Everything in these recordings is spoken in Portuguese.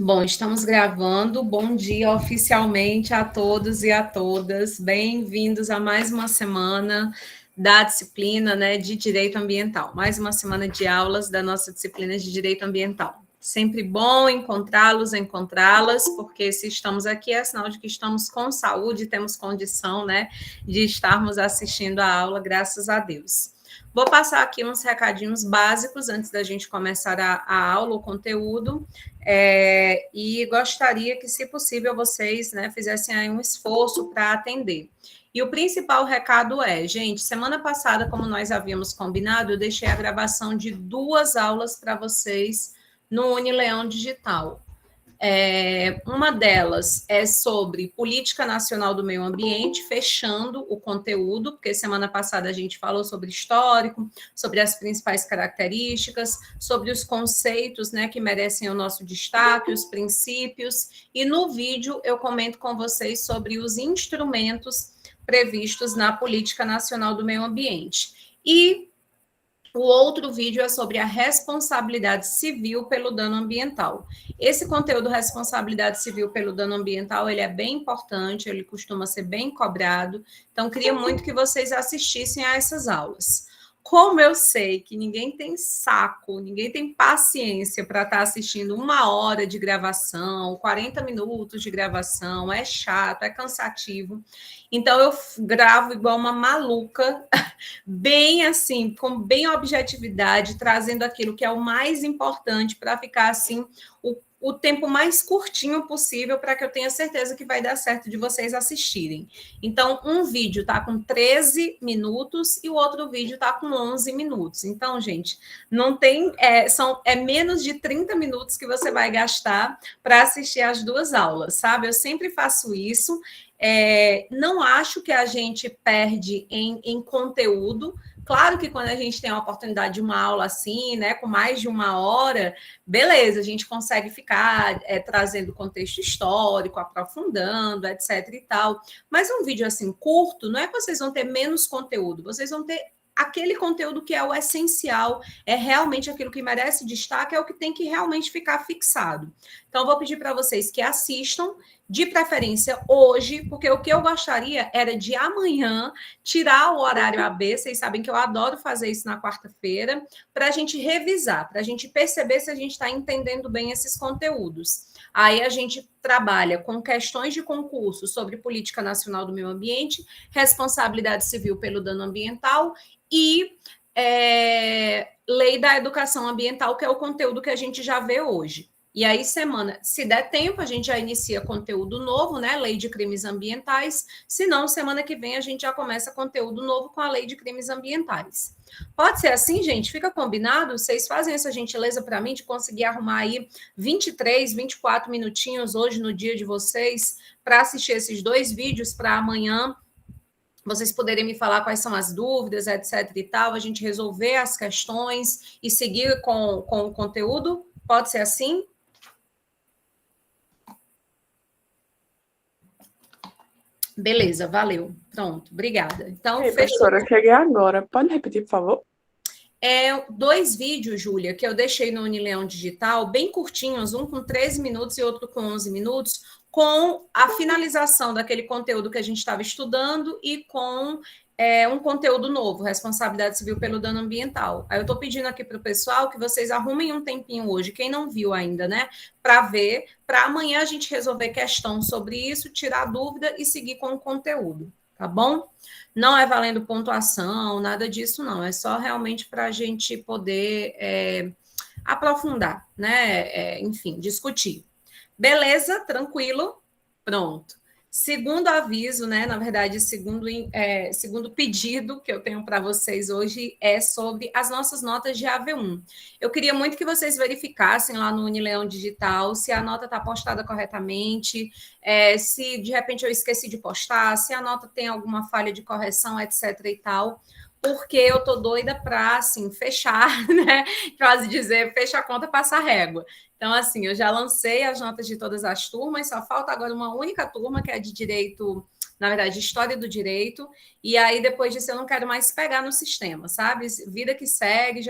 Bom, estamos gravando. Bom dia oficialmente a todos e a todas. Bem-vindos a mais uma semana da disciplina, né, de Direito Ambiental. Mais uma semana de aulas da nossa disciplina de Direito Ambiental. Sempre bom encontrá-las, porque se estamos aqui é sinal de que estamos com saúde, temos condição, né, de estarmos assistindo a aula, graças a Deus. Vou passar aqui uns recadinhos básicos antes da gente começar a aula, o conteúdo. E gostaria que, se possível, vocês, né, fizessem aí um esforço para atender. E o principal recado é, gente, semana passada, como nós havíamos combinado, eu deixei a gravação de 2 aulas para vocês no Unileão Digital. Uma delas é sobre política nacional do meio ambiente, fechando o conteúdo, porque semana passada a gente falou sobre histórico, sobre as principais características, sobre os conceitos, né, que merecem o nosso destaque, os princípios, e no vídeo eu comento com vocês sobre os instrumentos previstos na política nacional do meio ambiente. E o outro vídeo é sobre a responsabilidade civil pelo dano ambiental. Esse conteúdo, responsabilidade civil pelo dano ambiental, ele é bem importante, ele costuma ser bem cobrado, então queria muito que vocês assistissem a essas aulas. Como eu sei que ninguém tem saco, ninguém tem paciência para estar assistindo 1 hora de gravação, 40 minutos de gravação, é chato, é cansativo, então eu gravo igual uma maluca, bem assim, com bem objetividade, trazendo aquilo que é o mais importante para ficar assim o tempo mais curtinho possível, para que eu tenha certeza que vai dar certo de vocês assistirem. Então, um vídeo está com 13 minutos e o outro vídeo está com 11 minutos. Então, gente, não tem, é menos de 30 minutos que você vai gastar para assistir as 2 aulas, sabe? Eu sempre faço isso. Não acho que a gente perde em conteúdo. Claro que quando a gente tem a oportunidade de uma aula assim, né, com mais de 1 hora, beleza, a gente consegue ficar trazendo contexto histórico, aprofundando, etc. e tal. Mas um vídeo assim curto, não é que vocês vão ter menos conteúdo, vocês vão ter aquele conteúdo que é o essencial, é realmente aquilo que merece destaque, é o que tem que realmente ficar fixado. Então, eu vou pedir para vocês que assistam, de preferência hoje, porque o que eu gostaria era de amanhã tirar o horário AB, vocês sabem que eu adoro fazer isso na quarta-feira, para a gente revisar, para a gente perceber se a gente está entendendo bem esses conteúdos. Aí a gente trabalha com questões de concurso sobre política nacional do meio ambiente, responsabilidade civil pelo dano ambiental e lei da educação ambiental, que é o conteúdo que a gente já vê hoje. E aí, se der tempo, a gente já inicia conteúdo novo, né? Lei de crimes ambientais. Se não, semana que vem a gente já começa conteúdo novo com a lei de crimes ambientais. Pode ser assim, gente? Fica combinado? Vocês fazem essa gentileza para mim de conseguir arrumar aí 23, 24 minutinhos hoje no dia de vocês para assistir esses 2 vídeos para amanhã vocês poderem me falar quais são as dúvidas, etc. e tal, a gente resolver as questões e seguir com o conteúdo? Pode ser assim? Beleza, valeu. Pronto, obrigada. Então, professora, eu cheguei agora. Pode repetir, por favor? 2 vídeos, Júlia, que eu deixei no Unileão Digital, bem curtinhos, um com 13 minutos e outro com 11 minutos, com a finalização daquele conteúdo que a gente estava estudando e com um conteúdo novo, responsabilidade civil pelo dano ambiental. Aí eu estou pedindo aqui para o pessoal que vocês arrumem um tempinho hoje, quem não viu ainda, né, para ver, para amanhã a gente resolver questão sobre isso, tirar dúvida e seguir com o conteúdo, tá bom? Não é valendo pontuação, nada disso, não. É só realmente para a gente poder aprofundar, né? Enfim, discutir. Beleza? Tranquilo? Pronto. Segundo aviso, né? Na verdade, segundo pedido que eu tenho para vocês hoje é sobre as nossas notas de AV1. Eu queria muito que vocês verificassem lá no Unileão Digital se a nota está postada corretamente, se de repente eu esqueci de postar, se a nota tem alguma falha de correção, etc. e tal, porque eu tô doida para assim fechar, né? Quase dizer, fecha a conta, passa a régua. Então, assim, eu já lancei as notas de todas as turmas, só falta agora uma única turma, que é de direito, na verdade, história do direito, e aí depois disso eu não quero mais pegar no sistema, sabe? Vida que segue,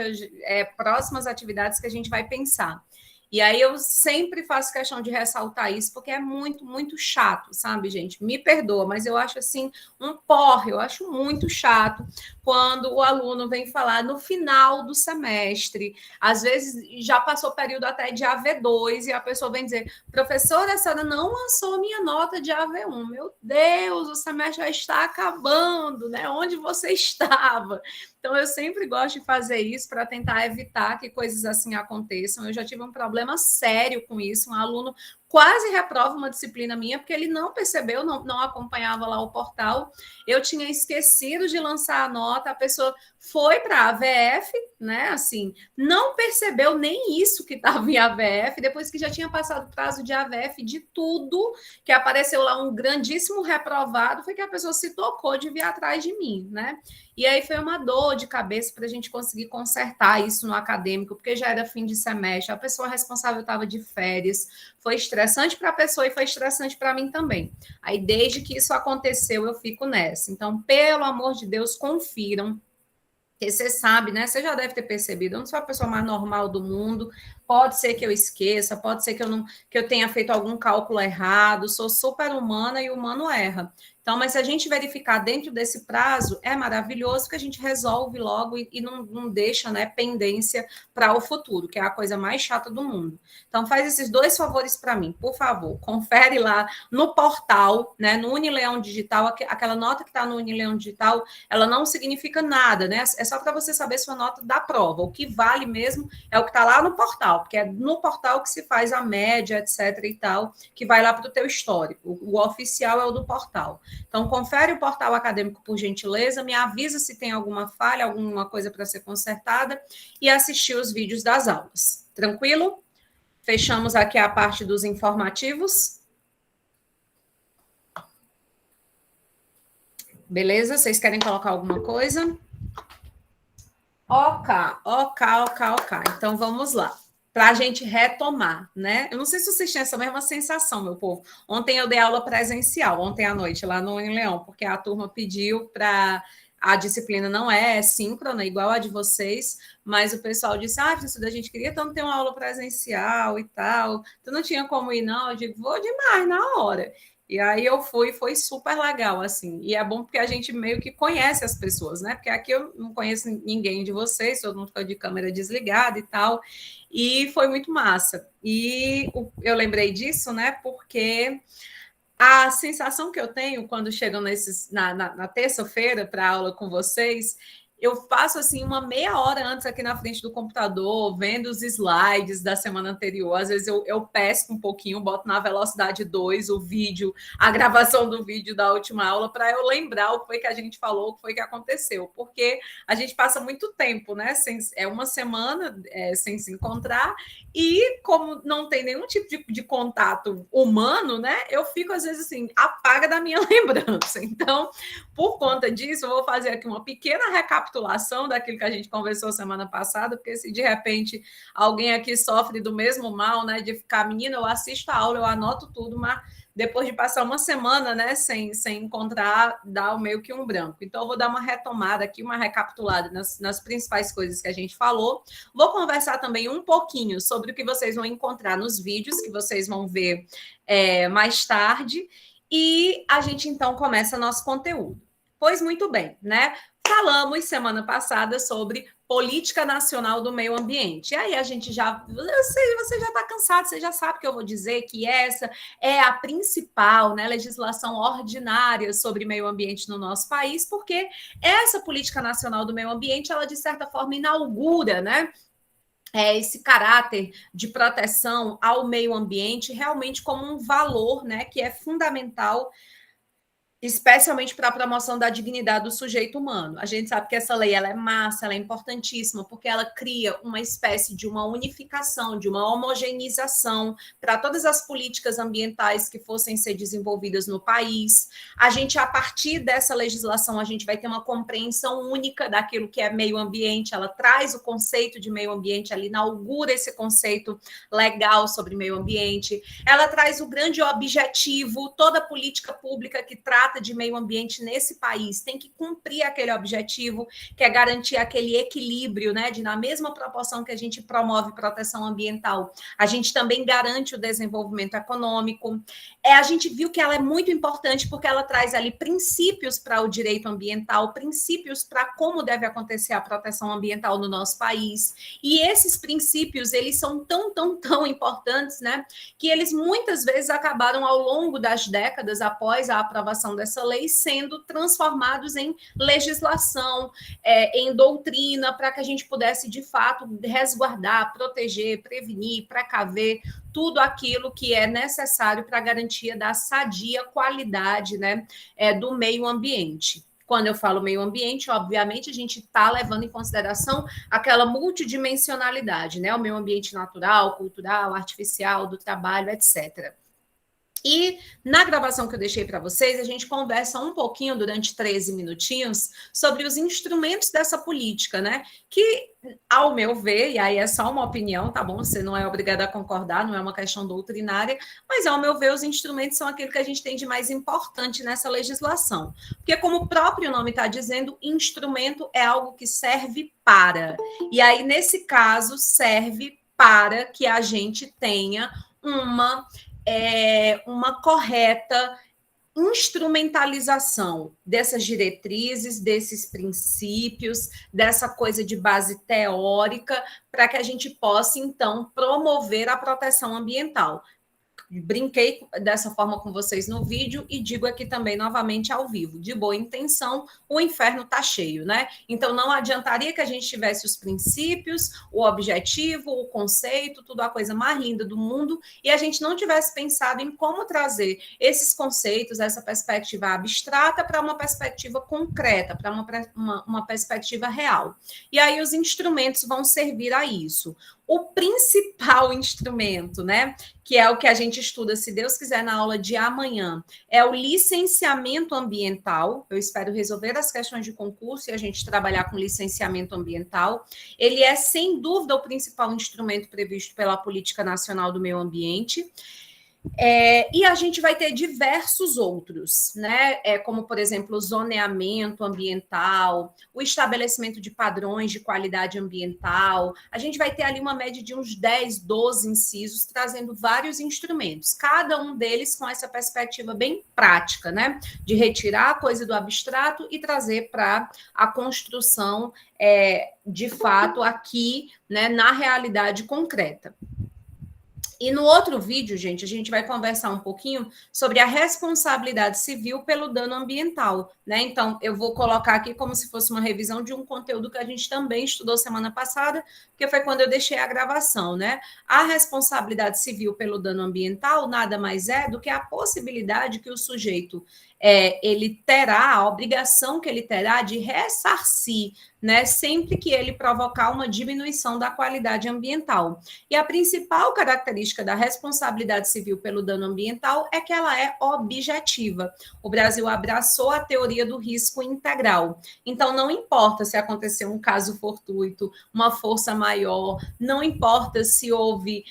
próximas atividades que a gente vai pensar. E aí eu sempre faço questão de ressaltar isso, porque é muito, muito chato, sabe, gente? Me perdoa, mas eu acho assim um porre, eu acho muito chato quando o aluno vem falar no final do semestre, às vezes já passou o período até de AV2, e a pessoa vem dizer, professora, a senhora não lançou minha nota de AV1. Meu Deus, o semestre já está acabando, né? Onde você estava? Então, eu sempre gosto de fazer isso para tentar evitar que coisas assim aconteçam. Eu já tive um problema sério com isso. Um aluno quase reprova uma disciplina minha, porque ele não percebeu, não acompanhava lá o portal. Eu tinha esquecido de lançar a nota, a pessoa foi para a AVF, né? Assim, não percebeu nem isso que estava em AVF, depois que já tinha passado o prazo de AVF de tudo, que apareceu lá um grandíssimo reprovado, foi que a pessoa se tocou de vir atrás de mim, né? E aí foi uma dor de cabeça para a gente conseguir consertar isso no acadêmico, porque já era fim de semestre, a pessoa responsável estava de férias, foi estressante para a pessoa e foi estressante para mim também. Aí, desde que isso aconteceu, eu fico nessa. Então, pelo amor de Deus, confiram. Porque você sabe, né? Você já deve ter percebido, eu não sou a pessoa mais normal do mundo. Pode ser que eu esqueça, pode ser que eu tenha feito algum cálculo errado, sou super humana e o humano erra. Então, mas se a gente verificar dentro desse prazo, é maravilhoso que a gente resolve logo e não deixa, né, pendência para o futuro, que é a coisa mais chata do mundo. Então, faz esses dois favores para mim, por favor. Confere lá no portal, né, no Unileão Digital, aquela nota que está no Unileão Digital, ela não significa nada, né? É só para você saber sua nota da prova. O que vale mesmo é o que está lá no portal, porque é no portal que se faz a média, etc. e tal, que vai lá para o teu histórico. O oficial é o do portal. Então, confere o portal acadêmico, por gentileza, me avisa se tem alguma falha, alguma coisa para ser consertada e assistir os vídeos das aulas. Tranquilo? Fechamos aqui a parte dos informativos. Beleza? Vocês querem colocar alguma coisa? Ok. Então, vamos lá. Para a gente retomar, né? Eu não sei se vocês têm essa mesma sensação, meu povo. Ontem eu dei aula presencial, ontem à noite, lá no Leão, porque a turma pediu para... A disciplina não é síncrona, igual a de vocês, mas o pessoal disse, professor, a gente queria tanto ter uma aula presencial e tal, tu não tinha como ir, não? Eu digo, vou demais, na hora. E aí eu fui, foi super legal, assim. E é bom porque a gente meio que conhece as pessoas, né? Porque aqui eu não conheço ninguém de vocês, todo mundo fica de câmera desligada e tal. E foi muito massa. E eu lembrei disso, né? Porque a sensação que eu tenho quando chegam na terça-feira para aula com vocês, eu faço assim uma meia hora antes aqui na frente do computador, vendo os slides da semana anterior. Às vezes eu pesco um pouquinho, boto na velocidade 2 o vídeo, a gravação do vídeo da última aula, para eu lembrar o que foi que a gente falou, o que foi que aconteceu. Porque a gente passa muito tempo, né? É uma semana sem se encontrar, e como não tem nenhum tipo de contato humano, né? Eu fico, às vezes, assim, apaga da minha lembrança. Então, por conta disso, eu vou fazer aqui uma pequena recapitulação daquilo que a gente conversou semana passada, porque se de repente alguém aqui sofre do mesmo mal, né, de ficar, menina, eu assisto a aula, eu anoto tudo, mas depois de passar uma semana, né, sem encontrar, dá meio que um branco. Então, eu vou dar uma retomada aqui, uma recapitulada nas principais coisas que a gente falou. Vou conversar também um pouquinho sobre o que vocês vão encontrar nos vídeos, que vocês vão ver mais tarde. E a gente, então, começa nosso conteúdo. Pois muito bem, né? Falamos semana passada sobre política nacional do meio ambiente. E aí a gente já... Você já está cansado, você já sabe que eu vou dizer que essa é a principal, né, legislação ordinária sobre meio ambiente no nosso país, porque essa política nacional do meio ambiente, ela, de certa forma, inaugura, né, esse caráter de proteção ao meio ambiente realmente como um valor, né, que é fundamental, especialmente para a promoção da dignidade do sujeito humano. A gente sabe que essa lei ela é massa, ela é importantíssima, porque ela cria uma espécie de uma unificação, de uma homogeneização para todas as políticas ambientais que fossem ser desenvolvidas no país. A gente, a partir dessa legislação, a gente vai ter uma compreensão única daquilo que é meio ambiente, ela traz o conceito de meio ambiente, ela inaugura esse conceito legal sobre meio ambiente, ela traz o grande objetivo, toda política pública que trata trata de meio ambiente nesse país tem que cumprir aquele objetivo, que é garantir aquele equilíbrio, né? De na mesma proporção que a gente promove proteção ambiental, a gente também garante o desenvolvimento econômico. A gente viu que ela é muito importante porque ela traz ali princípios para o direito ambiental, princípios para como deve acontecer a proteção ambiental no nosso país. E esses princípios, eles são tão importantes, né, que eles muitas vezes acabaram ao longo das décadas após a aprovação dessa lei sendo transformados em legislação, em doutrina, para que a gente pudesse de fato resguardar, proteger, prevenir, precaver tudo aquilo que é necessário para a garantia da sadia qualidade, né, do meio ambiente. Quando eu falo meio ambiente, obviamente, a gente está levando em consideração aquela multidimensionalidade, né? O meio ambiente natural, cultural, artificial, do trabalho, etc. E na gravação que eu deixei para vocês, a gente conversa um pouquinho, durante 13 minutinhos, sobre os instrumentos dessa política, né? Que, ao meu ver, e aí é só uma opinião, tá bom? Você não é obrigado a concordar, não é uma questão doutrinária, mas, ao meu ver, os instrumentos são aquilo que a gente tem de mais importante nessa legislação. Porque, como o próprio nome está dizendo, instrumento é algo que serve para. E aí, nesse caso, serve para que a gente tenha uma correta instrumentalização dessas diretrizes, desses princípios, dessa coisa de base teórica, para que a gente possa, então, promover a proteção ambiental. Brinquei dessa forma com vocês no vídeo e digo aqui também novamente ao vivo. De boa intenção, o inferno está cheio, né? Então não adiantaria que a gente tivesse os princípios, o objetivo, o conceito, tudo a coisa mais linda do mundo, e a gente não tivesse pensado em como trazer esses conceitos, essa perspectiva abstrata para uma perspectiva concreta, para uma perspectiva real. E aí os instrumentos vão servir a isso. O principal instrumento, né, que é o que a gente estuda, se Deus quiser, na aula de amanhã, é o licenciamento ambiental. Eu espero resolver as questões de concurso e a gente trabalhar com licenciamento ambiental. Ele é, sem dúvida, o principal instrumento previsto pela Política Nacional do Meio Ambiente. E a gente vai ter diversos outros, né? Como, por exemplo, o zoneamento ambiental, o estabelecimento de padrões de qualidade ambiental. A gente vai ter ali uma média de uns 10, 12 incisos, trazendo vários instrumentos, cada um deles com essa perspectiva bem prática, né? De retirar a coisa do abstrato e trazer para a construção, de fato, aqui, né, na realidade concreta. E no outro vídeo, gente, a gente vai conversar um pouquinho sobre a responsabilidade civil pelo dano ambiental, né? Então, eu vou colocar aqui como se fosse uma revisão de um conteúdo que a gente também estudou semana passada, que foi quando eu deixei a gravação, né? A responsabilidade civil pelo dano ambiental nada mais é do que a possibilidade que o sujeito ele terá, a obrigação que ele terá de ressarcir, né, sempre que ele provocar uma diminuição da qualidade ambiental. E a principal característica da responsabilidade civil pelo dano ambiental é que ela é objetiva. O Brasil abraçou a teoria do risco integral. Então, não importa se aconteceu um caso fortuito, uma força maior, não importa se houve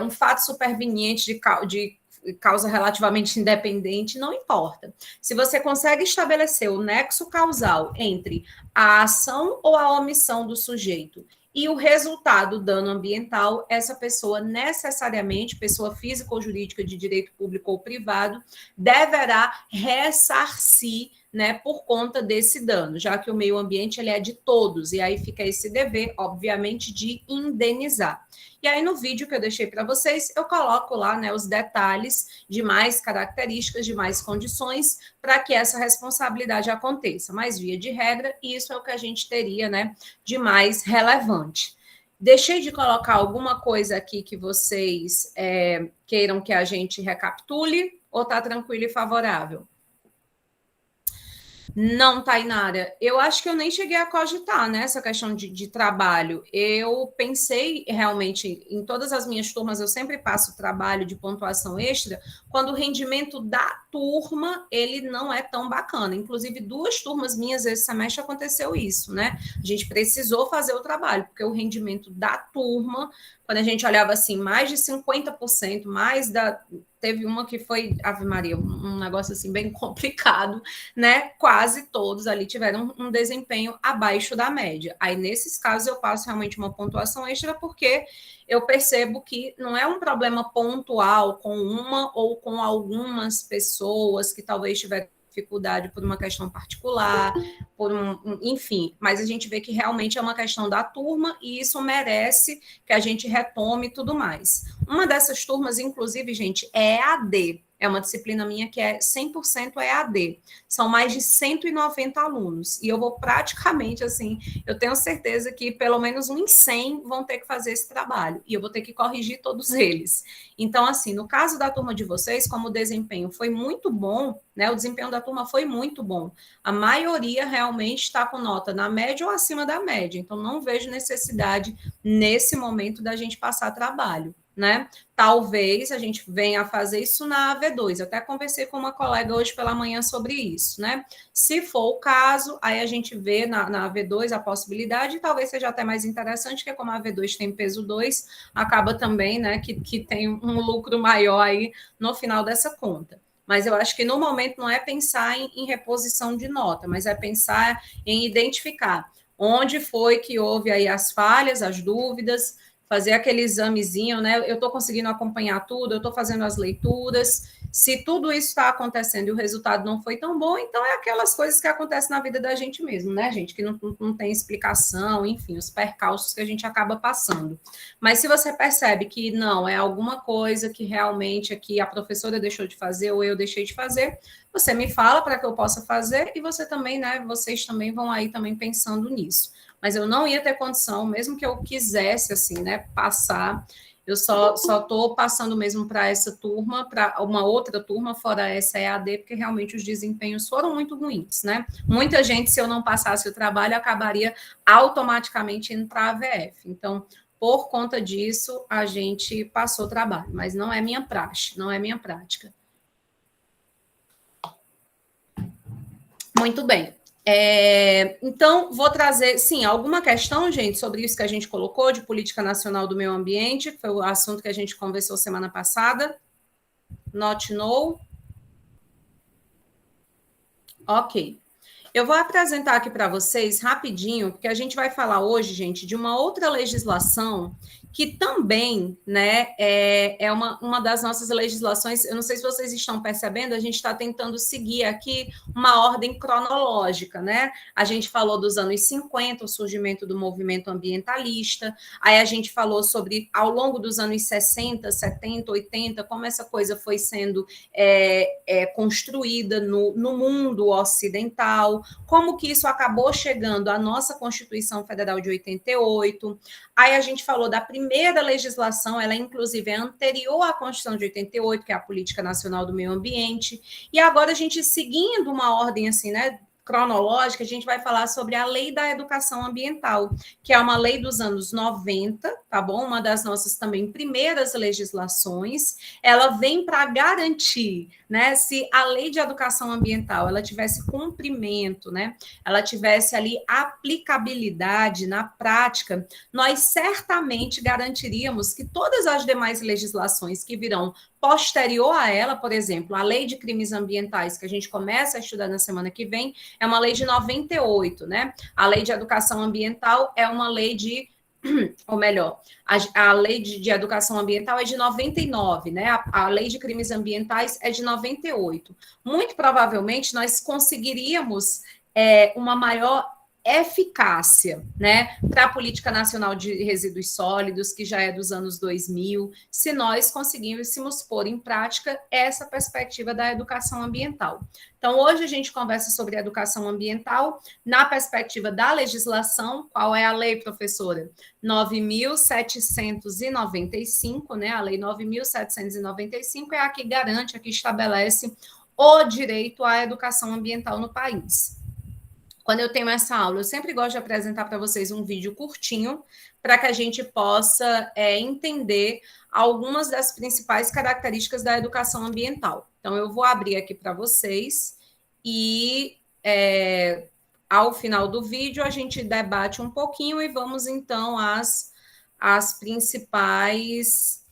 um fato superveniente de causa relativamente independente, não importa. Se você consegue estabelecer o nexo causal entre a ação ou a omissão do sujeito e o resultado do dano ambiental, essa pessoa necessariamente, pessoa física ou jurídica de direito público ou privado, deverá ressarcir, né, por conta desse dano, já que o meio ambiente ele é de todos, e aí fica esse dever, obviamente, de indenizar. E aí, no vídeo que eu deixei para vocês, eu coloco lá, né, os detalhes de mais características, de mais condições para que essa responsabilidade aconteça. Mas, via de regra, isso é o que a gente teria, né, de mais relevante. Deixei de colocar alguma coisa aqui que vocês queiram que a gente recapitule, ou está tranquilo e favorável? Não, Tainara, eu acho que eu nem cheguei a cogitar, né, essa questão de trabalho. Eu pensei realmente, em todas as minhas turmas, eu sempre passo trabalho de pontuação extra, quando o rendimento da turma, ele não é tão bacana. Inclusive, 2 turmas minhas esse semestre aconteceu isso, né? A gente precisou fazer o trabalho, porque o rendimento da turma, quando a gente olhava assim, mais de 50%, mais teve uma que foi, Ave Maria, um negócio assim bem complicado, né? Quase todos ali tiveram um desempenho abaixo da média. Aí, nesses casos, eu passo realmente uma pontuação extra, porque eu percebo que não é um problema pontual com uma ou com algumas pessoas que talvez tiveram dificuldade por uma questão particular, enfim, mas a gente vê que realmente é uma questão da turma e isso merece que a gente retome e tudo mais. Uma dessas turmas, inclusive, gente, é EAD. É uma disciplina minha que é 100% EAD. São mais de 190 alunos. E eu vou praticamente, assim, eu tenho certeza que pelo menos uns 100 vão ter que fazer esse trabalho. E eu vou ter que corrigir todos eles. Então, assim, no caso da turma de vocês, como o desempenho foi muito bom, né? O desempenho da turma foi muito bom. A maioria realmente está com nota na média ou acima da média. Então, não vejo necessidade, nesse momento, da gente passar trabalho, né? Talvez a gente venha a fazer isso na AV2. Eu até conversei com uma colega hoje pela manhã sobre isso, né? Se for o caso, aí a gente vê na AV2 a possibilidade, e talvez seja até mais interessante, que como a AV2 tem peso 2, acaba também, né, que tem um lucro maior aí no final dessa conta. Mas eu acho que no momento não é pensar em reposição de nota, mas é pensar em identificar onde foi que houve aí as falhas, as dúvidas, fazer aquele examezinho, né? Eu estou conseguindo acompanhar tudo, eu estou fazendo as leituras. Se tudo isso está acontecendo e o resultado não foi tão bom, então é aquelas coisas que acontecem na vida da gente mesmo, né, gente? Que não tem explicação, enfim, os percalços que a gente acaba passando. Mas se você percebe que não, é alguma coisa que realmente aqui a professora deixou de fazer ou eu deixei de fazer, você me fala para que eu possa fazer e você também, né, vocês também vão aí também pensando nisso. Mas eu não ia ter condição, mesmo que eu quisesse, assim, né, passar. Eu só estou passando mesmo para essa turma, para uma outra turma, fora essa EAD, porque realmente os desempenhos foram muito ruins, né? Muita gente, se eu não passasse o trabalho, acabaria automaticamente indo para a AVF. Então, por conta disso, a gente passou o trabalho, mas não é minha praxe, não é minha prática. Muito bem. Então, vou trazer, sim, alguma questão, gente, sobre isso que a gente colocou, de política nacional do meio ambiente, que foi o assunto que a gente conversou semana passada. Not no. Ok. Eu vou apresentar aqui para vocês rapidinho, porque a gente vai falar hoje, gente, de uma outra legislação que também, né, é uma das nossas legislações. Eu não sei se vocês estão percebendo, a gente está tentando seguir aqui uma ordem cronológica, né? A gente falou dos anos 50, o surgimento do movimento ambientalista, aí a gente falou sobre, ao longo dos anos 60, 70, 80, como essa coisa foi sendo construída no mundo ocidental, como que isso acabou chegando à nossa Constituição Federal de 88. Aí a gente falou da primeira legislação, ela inclusive é anterior à Constituição de 88, que é a Política Nacional do Meio Ambiente. E agora a gente, seguindo uma ordem assim, né, cronológica, a gente vai falar sobre a Lei da Educação Ambiental, que é uma lei dos anos 90, tá bom? Uma das nossas também primeiras legislações. Ela vem para garantir, né, se a Lei de Educação Ambiental ela tivesse cumprimento, né, ela tivesse ali aplicabilidade na prática, nós certamente garantiríamos que todas as demais legislações que virão posterior a ela, por exemplo, a Lei de Crimes Ambientais, que a gente começa a estudar na semana que vem, é uma lei de 98, né? A Lei de Educação Ambiental é uma lei de, ou melhor, a Lei de Educação Ambiental é de 99, né? A Lei de Crimes Ambientais é de 98. Muito provavelmente nós conseguiríamos uma maior eficácia, né, para a Política Nacional de Resíduos Sólidos, que já é dos anos 2000, se nós conseguíssemos pôr em prática essa perspectiva da educação ambiental. Então, hoje a gente conversa sobre educação ambiental na perspectiva da legislação. Qual é a lei, professora? 9.795, né? A lei 9.795 é a que garante, a que estabelece o direito à educação ambiental no país. Quando eu tenho essa aula, eu sempre gosto de apresentar para vocês um vídeo curtinho para que a gente possa entender algumas das principais características da educação ambiental. Então, eu vou abrir aqui para vocês e, ao final do vídeo, a gente debate um pouquinho e vamos, então, às principais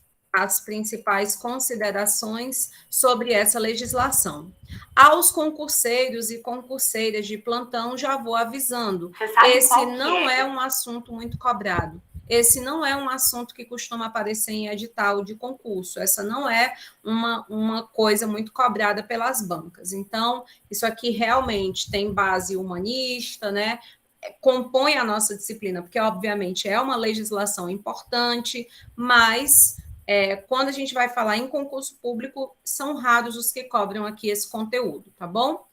as principais considerações sobre essa legislação. Aos concurseiros e concurseiras de plantão, já vou avisando, esse não é um assunto muito cobrado. Esse não é um assunto que costuma aparecer em edital de concurso. Essa não é uma coisa muito cobrada pelas bancas. Então, isso aqui realmente tem base humanista, né? Compõe a nossa disciplina, porque, obviamente, é uma legislação importante, mas quando a gente vai falar em concurso público, são raros os que cobram aqui esse conteúdo, tá bom?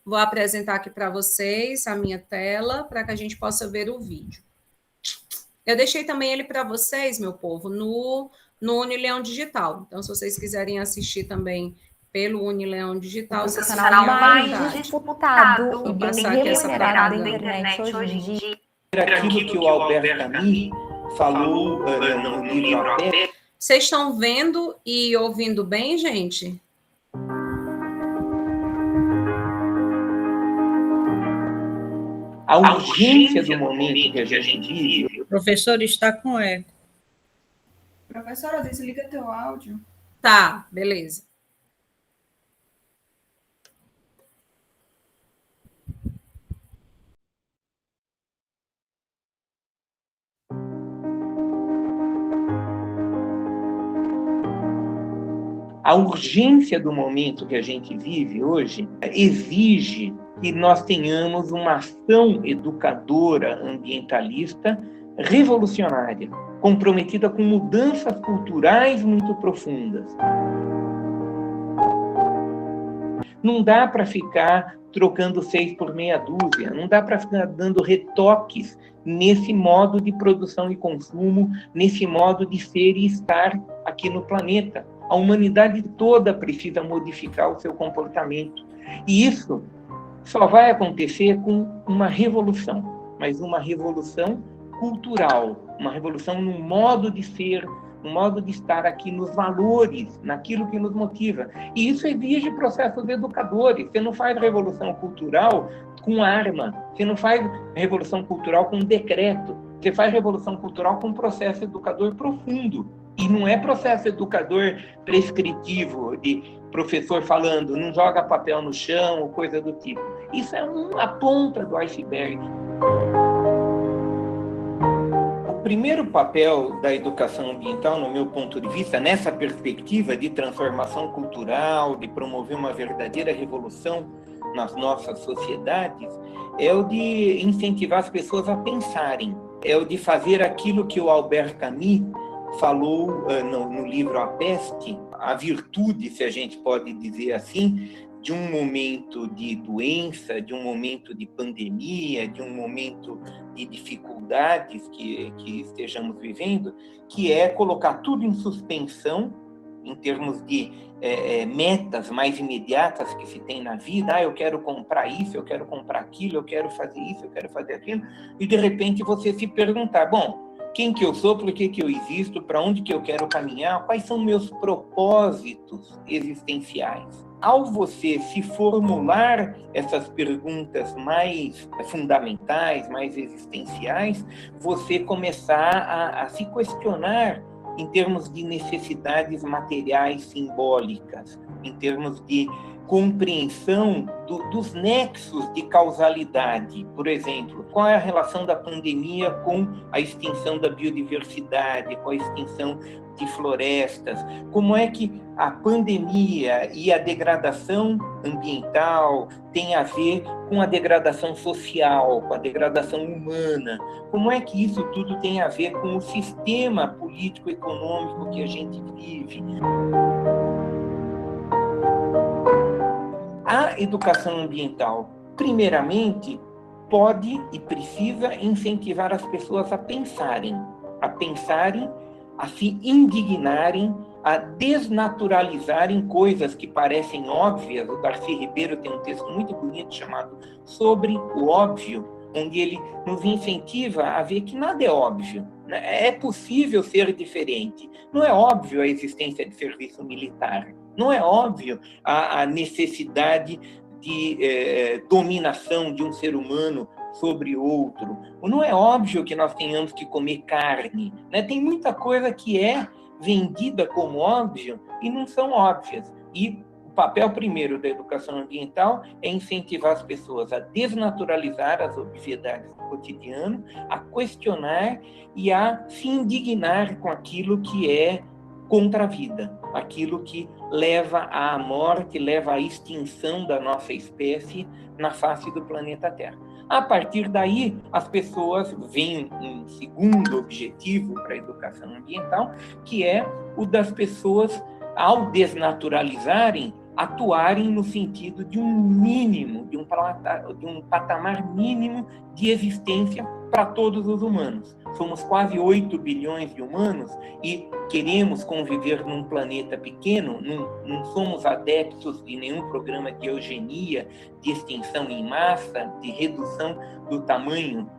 Vou apresentar aqui para vocês a minha tela, para que a gente possa ver o vídeo. Eu deixei também ele para vocês, meu povo, no Unileão Digital. Então, se vocês quiserem assistir também pelo Unileão Digital, o canal mais disputado e bem remunerado da internet hoje em dia. Aquilo que o Albert Camus falou no livro A Peste. Vocês estão vendo e ouvindo bem, gente? A urgência do momento que a gente vive. O professor está com eco. Professora, desliga teu áudio. Tá, beleza. A urgência do momento que a gente vive hoje exige que nós tenhamos uma ação educadora ambientalista revolucionária, comprometida com mudanças culturais muito profundas. Não dá para ficar trocando 6 por meia dúzia, não dá para ficar dando retoques nesse modo de produção e consumo, nesse modo de ser e estar aqui no planeta. A humanidade toda precisa modificar o seu comportamento. E isso só vai acontecer com uma revolução, mas uma revolução cultural, uma revolução no modo de ser, no modo de estar aqui, nos valores, naquilo que nos motiva. E isso exige processos educadores. Você não faz revolução cultural com arma, você não faz revolução cultural com decreto, você faz revolução cultural com um processo educador profundo. E não é processo educador prescritivo, de professor falando, não joga papel no chão, ou coisa do tipo. Isso é a ponta do iceberg. O primeiro papel da educação ambiental, no meu ponto de vista, nessa perspectiva de transformação cultural, de promover uma verdadeira revolução nas nossas sociedades, é o de incentivar as pessoas a pensarem, é o de fazer aquilo que o Albert Camus falou no livro A Peste, a virtude, se a gente pode dizer assim, de um momento de doença, de um momento de pandemia, de um momento de dificuldades que estejamos vivendo, que é colocar tudo em suspensão, em termos de metas mais imediatas que se tem na vida. Eu quero comprar isso, eu quero comprar aquilo, eu quero fazer isso, eu quero fazer aquilo, e de repente você se perguntar, bom, quem que eu sou, por que eu existo, para onde que eu quero caminhar, quais são meus propósitos existenciais. Ao você se formular essas perguntas mais fundamentais, mais existenciais, você começar a se questionar em termos de necessidades materiais simbólicas, em termos de compreensão dos nexos de causalidade. Por exemplo, qual é a relação da pandemia com a extinção da biodiversidade, com a extinção de florestas? Como é que a pandemia e a degradação ambiental têm a ver com a degradação social, com a degradação humana? Como é que isso tudo tem a ver com o sistema político-econômico que a gente vive? A educação ambiental, primeiramente, pode e precisa incentivar as pessoas a pensarem, a se indignarem, a desnaturalizarem coisas que parecem óbvias. O Darcy Ribeiro tem um texto muito bonito chamado Sobre o Óbvio, onde ele nos incentiva a ver que nada é óbvio. É possível ser diferente. Não é óbvio a existência de serviço militar. Não é óbvio a necessidade de dominação de um ser humano sobre outro. Não é óbvio que nós tenhamos que comer carne. Né? Tem muita coisa que é vendida como óbvio e não são óbvias. E o papel primeiro da educação ambiental é incentivar as pessoas a desnaturalizar as obviedades do cotidiano, a questionar e a se indignar com aquilo que é contra a vida, aquilo que leva à morte, leva à extinção da nossa espécie na face do planeta Terra. A partir daí, as pessoas veem um segundo objetivo para a educação ambiental, que é o das pessoas, ao desnaturalizarem, atuarem no sentido de um mínimo, de um patamar mínimo de existência para todos os humanos. Somos quase 8 bilhões de humanos e queremos conviver num planeta pequeno, não somos adeptos de nenhum programa de eugenia, de extinção em massa, de redução do tamanho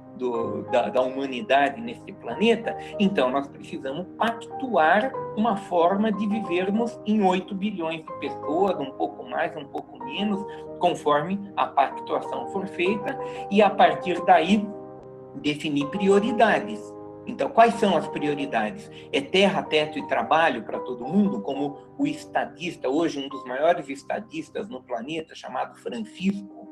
da humanidade nesse planeta. Então, nós precisamos pactuar uma forma de vivermos em 8 bilhões de pessoas, um pouco mais, um pouco menos, conforme a pactuação for feita, e a partir daí definir prioridades. Então, quais são as prioridades? É terra, teto e trabalho para todo mundo, como o estadista, hoje um dos maiores estadistas no planeta, chamado Francisco,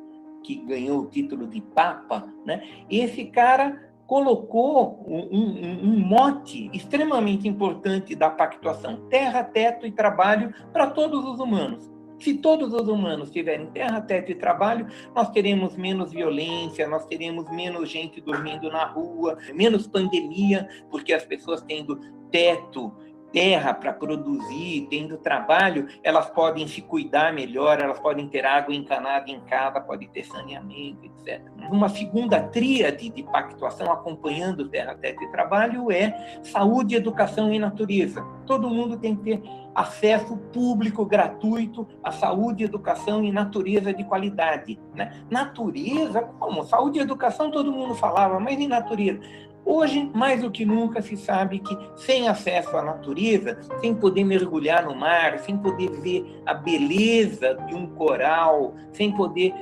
que ganhou o título de Papa, né? Esse cara colocou um mote extremamente importante da pactuação: terra, teto e trabalho para todos os humanos. Se todos os humanos tiverem terra, teto e trabalho, nós teremos menos violência, nós teremos menos gente dormindo na rua, menos pandemia, porque as pessoas tendo teto, terra para produzir, tendo trabalho, elas podem se cuidar melhor, elas podem ter água encanada em casa, pode ter saneamento, etc. Uma segunda tríade de pactuação acompanhando terra, teto e trabalho é saúde, educação e natureza. Todo mundo tem que ter acesso público, gratuito, à saúde, educação e natureza de qualidade, né? Natureza, como? Saúde e educação todo mundo falava, mas e natureza? Hoje, mais do que nunca, se sabe que sem acesso à natureza, sem poder mergulhar no mar, sem poder ver a beleza de um coral, sem poder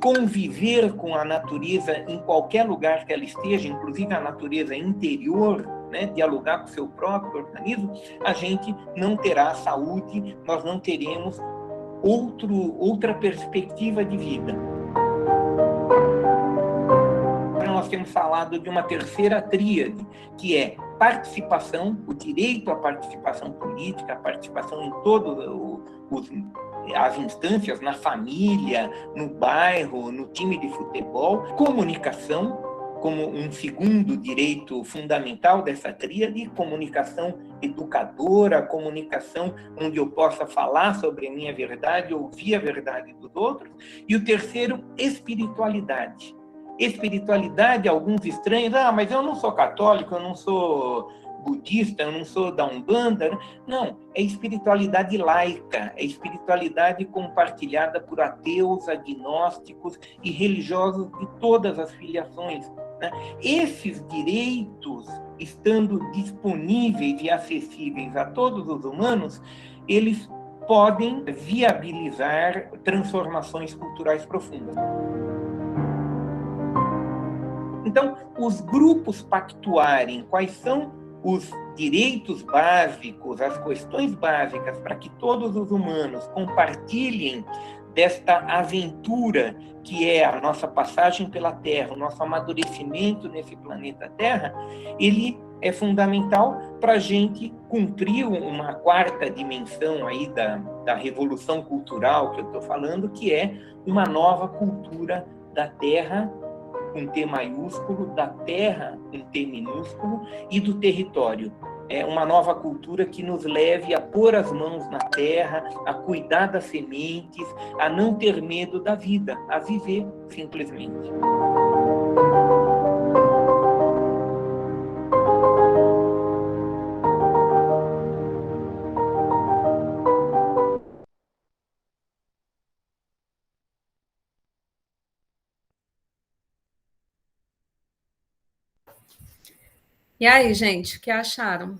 conviver com a natureza em qualquer lugar que ela esteja, inclusive a natureza interior, né, dialogar com o seu próprio organismo, a gente não terá saúde, nós não teremos outra perspectiva de vida. Nós temos falado de uma terceira tríade, que é participação, o direito à participação política, a participação em todas as instâncias, na família, no bairro, no time de futebol, comunicação, como um segundo direito fundamental dessa tríade, comunicação educadora, comunicação onde eu possa falar sobre a minha verdade, ouvir a verdade dos outros, e o terceiro, espiritualidade. Espiritualidade, alguns estranhos, mas eu não sou católico, eu não sou budista, eu não sou da Umbanda. Não, é espiritualidade laica, é espiritualidade compartilhada por ateus, agnósticos e religiosos de todas as filiações, né? Esses direitos, estando disponíveis e acessíveis a todos os humanos, eles podem viabilizar transformações culturais profundas. Então, os grupos pactuarem quais são os direitos básicos, as questões básicas para que todos os humanos compartilhem desta aventura que é a nossa passagem pela Terra, o nosso amadurecimento nesse planeta Terra, ele é fundamental para a gente cumprir uma quarta dimensão aí da revolução cultural que eu estou falando, que é uma nova cultura da Terra, com T maiúsculo, da terra, com T minúsculo, e do território. É uma nova cultura que nos leve a pôr as mãos na terra, a cuidar das sementes, a não ter medo da vida, a viver simplesmente. E aí, gente, o que acharam?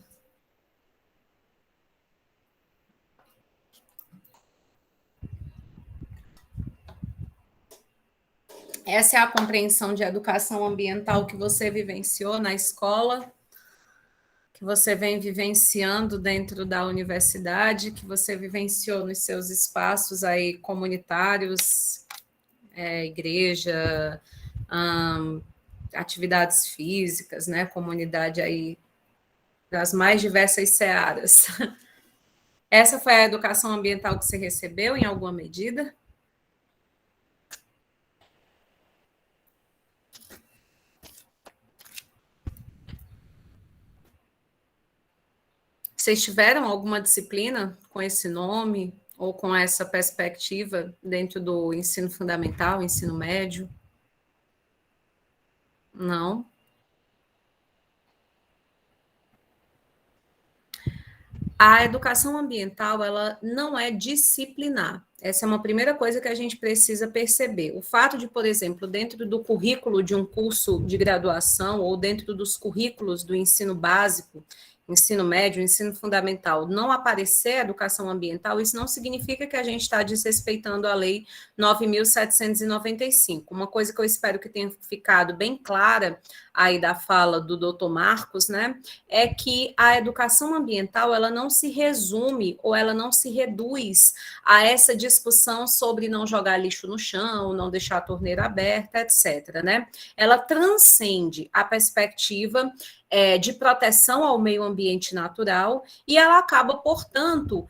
Essa é a compreensão de educação ambiental que você vivenciou na escola? que você vem vivenciando dentro da universidade, que você vivenciou nos seus espaços aí comunitários, igreja, atividades físicas, né, comunidade aí das mais diversas searas. Essa foi a educação ambiental que você recebeu em alguma medida? Vocês tiveram alguma disciplina com esse nome ou com essa perspectiva dentro do ensino fundamental, ensino médio? Não? A educação ambiental, ela não é disciplinar. Essa é uma primeira coisa que a gente precisa perceber. O fato de, por exemplo, dentro do currículo de um curso de graduação ou dentro dos currículos do ensino básico, ensino médio, ensino fundamental, não aparecer a educação ambiental, isso não significa que a gente está desrespeitando a Lei 9.795. Uma coisa que eu espero que tenha ficado bem clara aí da fala do doutor Marcos, né, é que a educação ambiental, ela não se resume ou ela não se reduz a essa discussão sobre não jogar lixo no chão, não deixar a torneira aberta, etc., né? Ela transcende a perspectiva de proteção ao meio ambiente natural e ela acaba, portanto,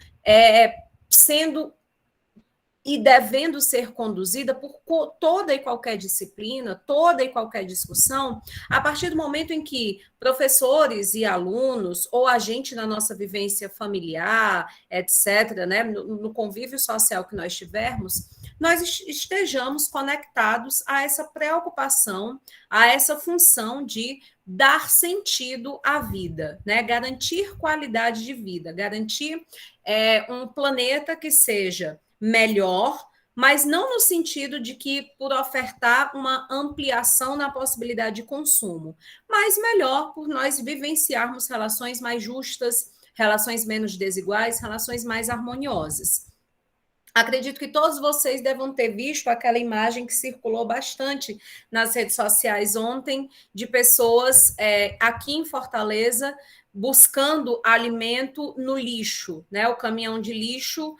sendo e devendo ser conduzida por toda e qualquer disciplina, toda e qualquer discussão, a partir do momento em que professores e alunos, ou a gente na nossa vivência familiar, etc., né, no convívio social que nós tivermos, nós estejamos conectados a essa preocupação, a essa função de dar sentido à vida, né? Garantir qualidade de vida, garantir um planeta que seja melhor, mas não no sentido de que por ofertar uma ampliação na possibilidade de consumo, mas melhor por nós vivenciarmos relações mais justas, relações menos desiguais, relações mais harmoniosas. Acredito que todos vocês devam ter visto aquela imagem que circulou bastante nas redes sociais ontem, de pessoas aqui em Fortaleza buscando alimento no lixo, né? O caminhão de lixo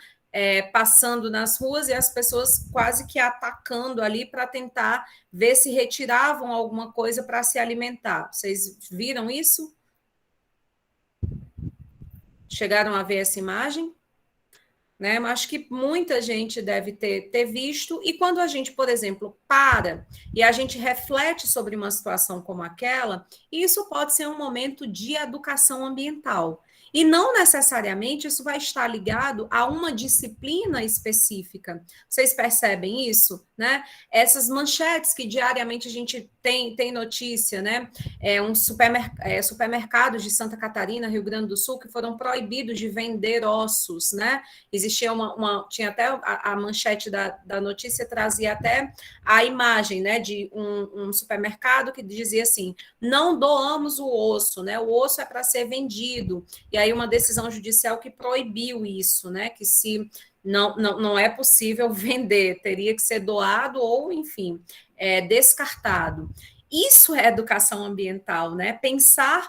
passando nas ruas e as pessoas quase que atacando ali para tentar ver se retiravam alguma coisa para se alimentar. Vocês viram isso? Chegaram a ver essa imagem? Né? Eu acho que muita gente deve ter visto, e quando a gente, por exemplo, para e a gente reflete sobre uma situação como aquela, isso pode ser um momento de educação ambiental. E não necessariamente isso vai estar ligado a uma disciplina específica. Vocês percebem isso? Né? Essas manchetes que diariamente a gente tem notícia, né? Supermercados de Santa Catarina, Rio Grande do Sul, que foram proibidos de vender ossos, né? Existia tinha até a manchete da notícia, trazia até a imagem, né, de um supermercado que dizia assim: não doamos o osso, né? O osso é para ser vendido. E aí uma decisão judicial que proibiu isso, né? Que se não é possível vender, teria que ser doado ou, enfim, descartado. Isso é educação ambiental, né? Pensar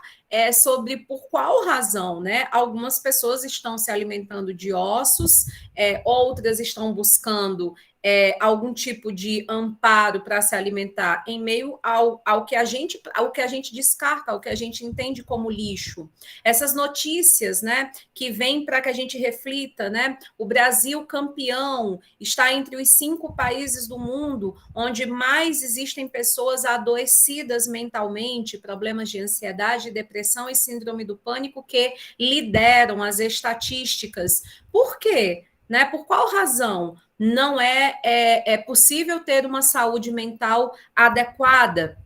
sobre por qual razão, né? Algumas pessoas estão se alimentando de ossos, outras estão buscando algum tipo de amparo para se alimentar em meio ao que a gente descarta, ao que a gente entende como lixo. Essas notícias, né, que vêm para que a gente reflita, né? O Brasil campeão está entre os 5 países do mundo onde mais existem pessoas adoecidas mentalmente, problemas de ansiedade, depressão e síndrome do pânico, que lideram as estatísticas. Por quê? Né? Por qual razão não é possível ter uma saúde mental adequada,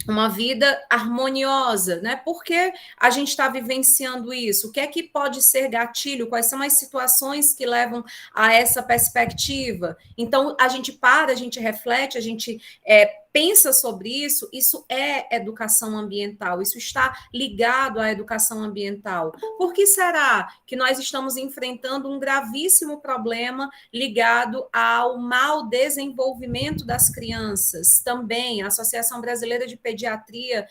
uma vida harmoniosa, né? Por que a gente está vivenciando isso? O que é que pode ser gatilho? Quais são as situações que levam a essa perspectiva? Então, a gente reflete, a gente pensa sobre isso, isso é educação ambiental, isso está ligado à educação ambiental. Por que será que nós estamos enfrentando um gravíssimo problema ligado ao mau desenvolvimento das crianças? Também a Associação Brasileira de Pediatria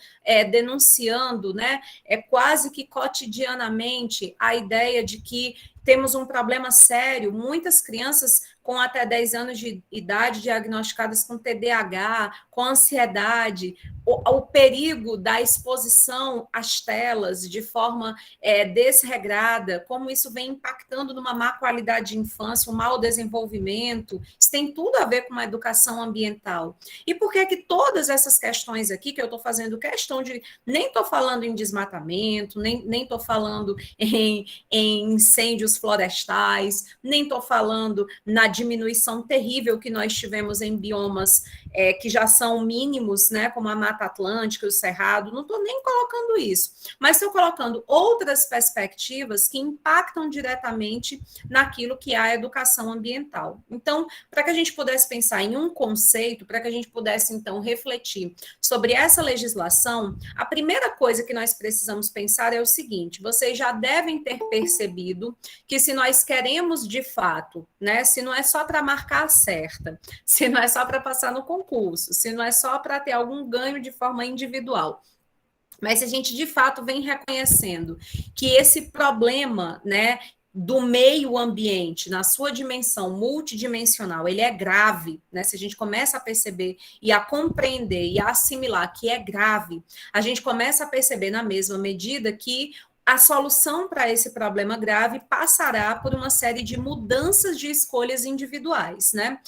denunciando, né, quase que cotidianamente a ideia de que temos um problema sério, muitas crianças com até 10 anos de idade diagnosticadas com TDAH, com ansiedade, o perigo da exposição às telas de forma desregrada, como isso vem impactando numa má qualidade de infância, um mau desenvolvimento, isso tem tudo a ver com uma educação ambiental. E por que todas essas questões aqui, que eu estou fazendo questão de, nem estou falando em desmatamento, nem estou falando em incêndios florestais, nem estou falando na diminuição terrível que nós tivemos em biomas que já são mínimos, né, como a Mata Atlântica, o Cerrado, não estou nem colocando isso, mas estou colocando outras perspectivas que impactam diretamente naquilo que é a educação ambiental. Então, para que a gente pudesse pensar em um conceito, para que a gente pudesse, então, refletir sobre essa legislação, a primeira coisa que nós precisamos pensar é o seguinte: vocês já devem ter percebido que se nós queremos, de fato, né, se não é só para marcar a certa, se não é só para passar no concurso, se não é só para ter algum ganho de forma individual, mas se a gente, de fato, vem reconhecendo que esse problema, né, do meio ambiente, na sua dimensão multidimensional, ele é grave, né? Se a gente começa a perceber e a compreender e a assimilar que é grave, a gente começa a perceber na mesma medida que a solução para esse problema grave passará por uma série de mudanças de escolhas individuais, né?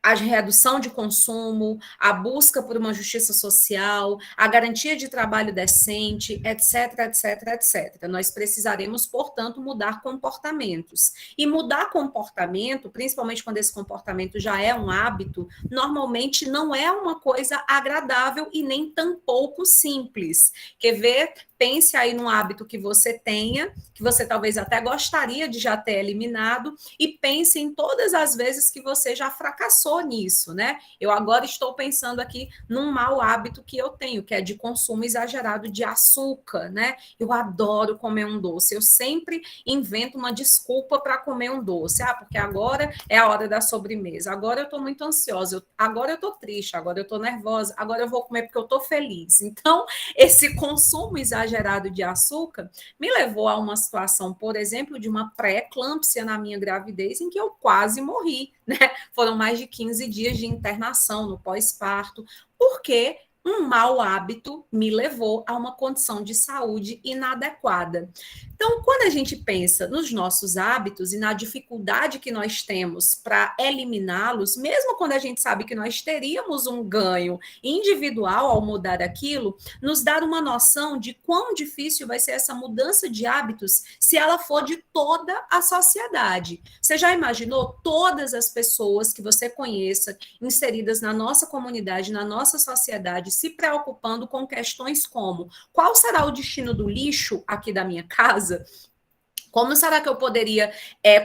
A redução de consumo, a busca por uma justiça social, a garantia de trabalho decente, etc, etc, etc. Nós precisaremos, portanto, mudar comportamentos. E mudar comportamento, principalmente quando esse comportamento já é um hábito, normalmente não é uma coisa agradável e nem tampouco simples. Quer ver? Pense aí num hábito que você tenha, que você talvez até gostaria de já ter eliminado, e pense em todas as vezes que você já fracassou nisso, né? Eu agora estou pensando aqui num mau hábito que eu tenho, que é de consumo exagerado de açúcar, né? Eu adoro comer um doce, eu sempre invento uma desculpa para comer um doce. Porque agora é a hora da sobremesa, agora eu estou muito ansiosa, agora eu estou triste, agora eu estou nervosa, agora eu vou comer porque eu estou feliz. Então, esse consumo exagerado de açúcar me levou a uma situação, por exemplo, de uma pré-eclâmpsia na minha gravidez, em que eu quase morri, né? Foram mais de 15 dias de internação no pós-parto, porque um mau hábito me levou a uma condição de saúde inadequada. Então, quando a gente pensa nos nossos hábitos e na dificuldade que nós temos para eliminá-los, mesmo quando a gente sabe que nós teríamos um ganho individual ao mudar aquilo, nos dá uma noção de quão difícil vai ser essa mudança de hábitos se ela for de toda a sociedade. Você já imaginou todas as pessoas que você conheça inseridas na nossa comunidade, na nossa sociedade, se preocupando com questões como: qual será o destino do lixo aqui da minha casa? Como será que eu poderia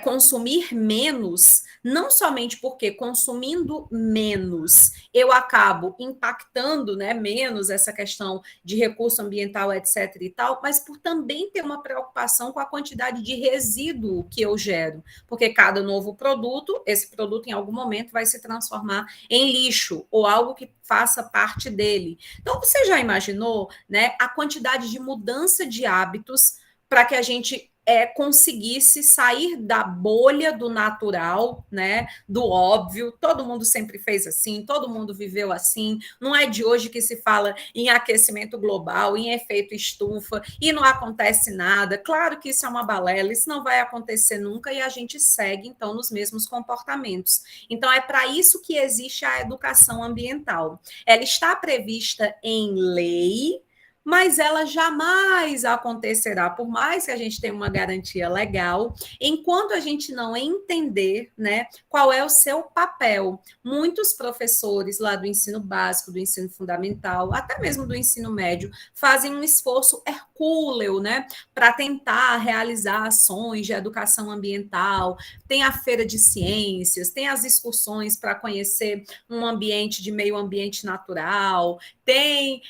consumir menos, não somente porque consumindo menos eu acabo impactando, né, menos essa questão de recurso ambiental, etc. e tal, mas por também ter uma preocupação com a quantidade de resíduo que eu gero, porque cada novo produto, esse produto em algum momento vai se transformar em lixo ou algo que faça parte dele. Então, você já imaginou, né, a quantidade de mudança de hábitos para que a gente conseguisse sair da bolha do natural, né, do óbvio? Todo mundo sempre fez assim, todo mundo viveu assim, não é de hoje que se fala em aquecimento global, em efeito estufa, e não acontece nada. Claro que isso é uma balela, isso não vai acontecer nunca, e a gente segue, então, nos mesmos comportamentos. Então, é para isso que existe a educação ambiental. Ela está prevista em lei, mas ela jamais acontecerá, por mais que a gente tenha uma garantia legal, enquanto a gente não entender, né, qual é o seu papel. Muitos professores lá do ensino básico, do ensino fundamental, até mesmo do ensino médio, fazem um esforço hercúleo, né, para tentar realizar ações de educação ambiental. Tem a feira de ciências, tem as excursões para conhecer um ambiente de meio ambiente natural, tem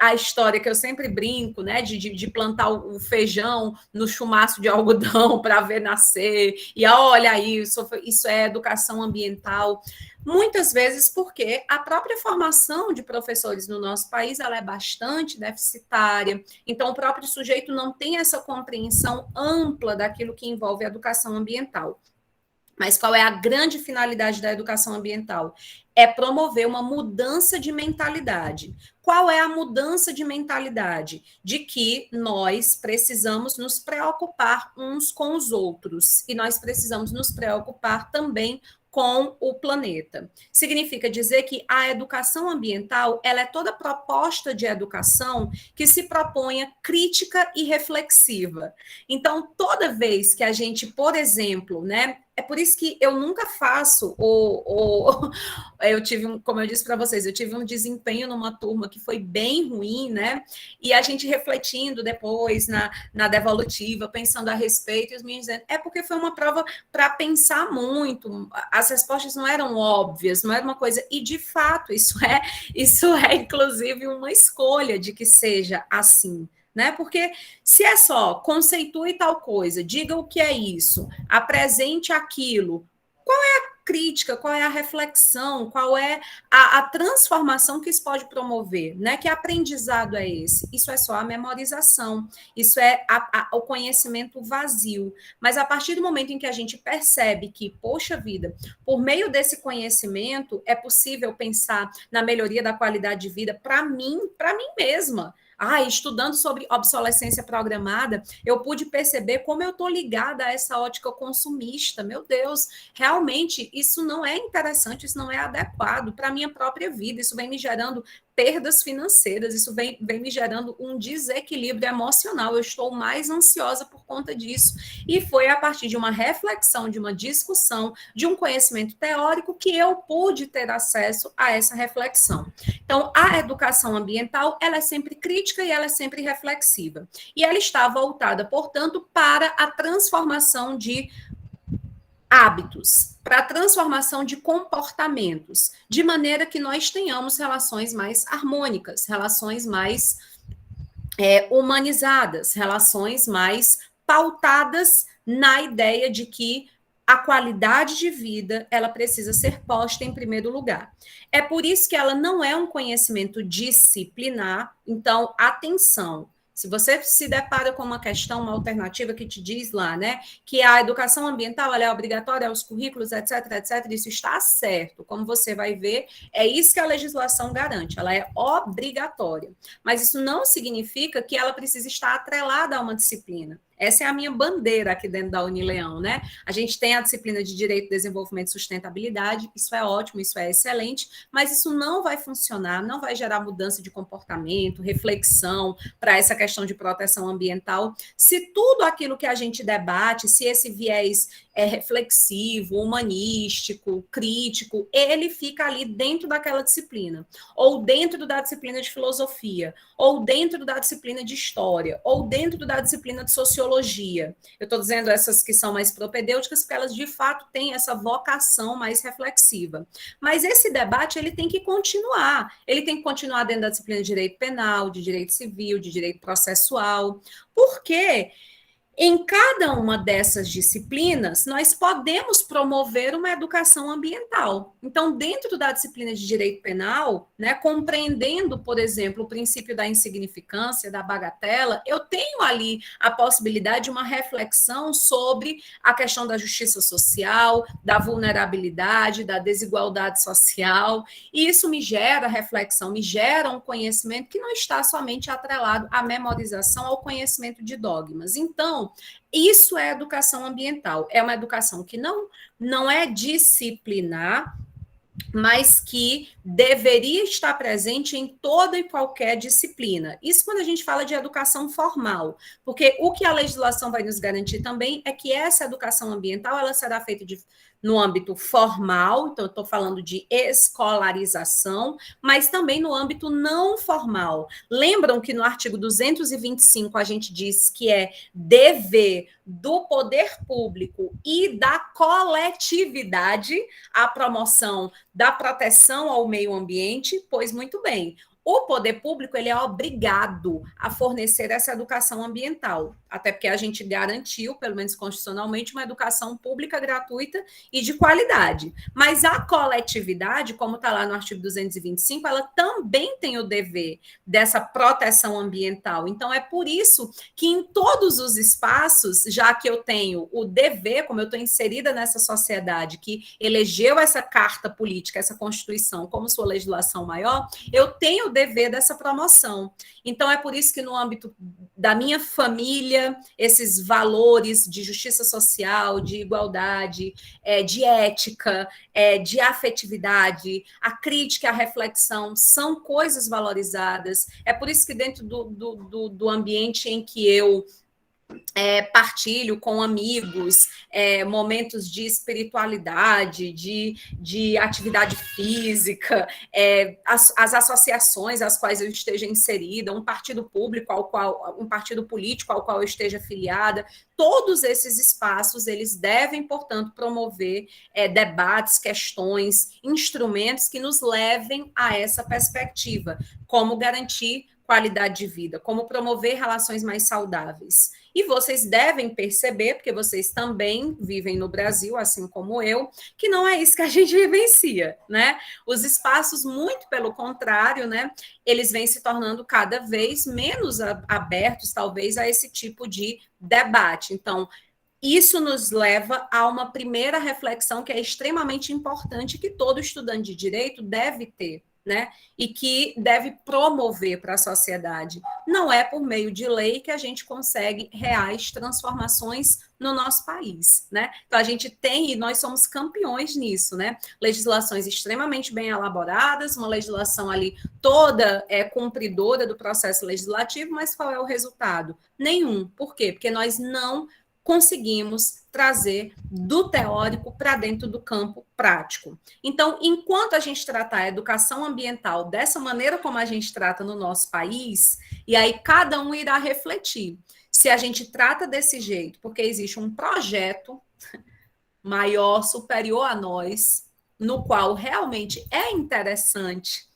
a história que eu sempre brinco, né, de plantar o feijão no chumaço de algodão para ver nascer, e olha aí, isso é educação ambiental. Muitas vezes porque a própria formação de professores no nosso país ela é bastante deficitária, então o próprio sujeito não tem essa compreensão ampla daquilo que envolve a educação ambiental. Mas qual é a grande finalidade da educação ambiental? É promover uma mudança de mentalidade. Qual é a mudança de mentalidade? De que nós precisamos nos preocupar uns com os outros e nós precisamos nos preocupar também com o planeta. Significa dizer que a educação ambiental, ela é toda proposta de educação que se proponha crítica e reflexiva. Então, toda vez que a gente, por exemplo, né, é por isso que eu nunca faço eu tive, como eu disse para vocês, eu tive um desempenho numa turma que foi bem ruim, né? E a gente refletindo depois na devolutiva, pensando a respeito, e os meninos dizendo, é porque foi uma prova para pensar muito, as respostas não eram óbvias, não era uma coisa, e de fato, isso é inclusive uma escolha de que seja assim. Né? Porque se é só conceitue tal coisa, diga o que é isso, apresente aquilo, qual é a crítica, qual é a reflexão, qual é a transformação que isso pode promover, né? Que aprendizado é esse? Isso é só a memorização, isso é o conhecimento vazio. Mas a partir do momento em que a gente percebe que, poxa vida, por meio desse conhecimento é possível pensar na melhoria da qualidade de vida para mim mesma. Estudando sobre obsolescência programada, eu pude perceber como eu estou ligada a essa ótica consumista. Meu Deus, realmente isso não é interessante, isso não é adequado para a minha própria vida, isso vem me gerando perdas financeiras, isso vem me gerando um desequilíbrio emocional, eu estou mais ansiosa por conta disso. E foi a partir de uma reflexão, de uma discussão, de um conhecimento teórico que eu pude ter acesso a essa reflexão. Então, a educação ambiental, ela é sempre crítica e ela é sempre reflexiva. E ela está voltada, portanto, para a transformação de hábitos, para a transformação de comportamentos, de maneira que nós tenhamos relações mais harmônicas, relações mais humanizadas, relações mais pautadas na ideia de que a qualidade de vida, ela precisa ser posta em primeiro lugar. É por isso que ela não é um conhecimento disciplinar, então, atenção, se você se depara com uma questão, uma alternativa que te diz lá, né, que a educação ambiental ela é obrigatória aos currículos, etc., etc., isso está certo. Como você vai ver, é isso que a legislação garante, ela é obrigatória. Mas isso não significa que ela precisa estar atrelada a uma disciplina. Essa é a minha bandeira aqui dentro da Unileão, né? A gente tem a disciplina de Direito, Desenvolvimento e Sustentabilidade, isso é ótimo, isso é excelente, mas isso não vai funcionar, não vai gerar mudança de comportamento, reflexão para essa questão de proteção ambiental, se tudo aquilo que a gente debate, se esse viés é reflexivo, humanístico, crítico, ele fica ali dentro daquela disciplina, ou dentro da disciplina de filosofia, ou dentro da disciplina de história, ou dentro da disciplina de sociologia. Eu estou dizendo essas que são mais propedêuticas, porque elas de fato têm essa vocação mais reflexiva. Mas esse debate ele tem que continuar dentro da disciplina de direito penal, de direito civil, de direito processual, porque em cada uma dessas disciplinas, nós podemos promover uma educação ambiental. Então, dentro da disciplina de direito penal, né, compreendendo, por exemplo, o princípio da insignificância, da bagatela, eu tenho ali a possibilidade de uma reflexão sobre a questão da justiça social, da vulnerabilidade, da desigualdade social, e isso me gera reflexão, me gera um conhecimento que não está somente atrelado à memorização, ao conhecimento de dogmas. Então, isso é educação ambiental. É uma educação que não é disciplinar, mas que deveria estar presente em toda e qualquer disciplina. Isso quando a gente fala de educação formal, porque o que a legislação vai nos garantir também é que essa educação ambiental ela será feita no âmbito formal, então eu estou falando de escolarização, mas também no âmbito não formal. Lembram que no artigo 225 a gente diz que é dever do poder público e da coletividade a promoção da proteção ao meio ambiente? Pois muito bem. O poder público ele é obrigado a fornecer essa educação ambiental, até porque a gente garantiu, pelo menos constitucionalmente, uma educação pública gratuita e de qualidade. Mas a coletividade, como está lá no artigo 225, ela também tem o dever dessa proteção ambiental. Então, é por isso que em todos os espaços, já que eu tenho o dever, como eu estou inserida nessa sociedade que elegeu essa carta política, essa Constituição como sua legislação maior, eu tenho o dever dessa promoção. Então, é por isso que no âmbito da minha família, esses valores de justiça social, de igualdade, de ética, de afetividade, a crítica, a reflexão, são coisas valorizadas. É por isso que dentro do ambiente em que eu partilho com amigos, momentos de espiritualidade, de atividade física, as associações às quais eu esteja inserida, um partido político ao qual eu esteja afiliada, todos esses espaços, eles devem, portanto, promover debates, questões, instrumentos que nos levem a essa perspectiva, como garantir qualidade de vida, como promover relações mais saudáveis. E vocês devem perceber, porque vocês também vivem no Brasil, assim como eu, que não é isso que a gente vivencia, né? Os espaços, muito pelo contrário, né? Eles vêm se tornando cada vez menos abertos, talvez, a esse tipo de debate. Então, isso nos leva a uma primeira reflexão que é extremamente importante, que todo estudante de direito deve ter, né? E que deve promover para a sociedade. Não é por meio de lei que a gente consegue reais transformações no nosso país, né? Então a gente tem, e nós somos campeões nisso, né? Legislações extremamente bem elaboradas, uma legislação ali toda cumpridora do processo legislativo, mas qual é o resultado? Nenhum. Por quê? Porque nós não conseguimos trazer do teórico para dentro do campo prático. Então, enquanto a gente tratar a educação ambiental dessa maneira como a gente trata no nosso país, e aí cada um irá refletir se a gente trata desse jeito, porque existe um projeto maior, superior a nós, no qual realmente é interessante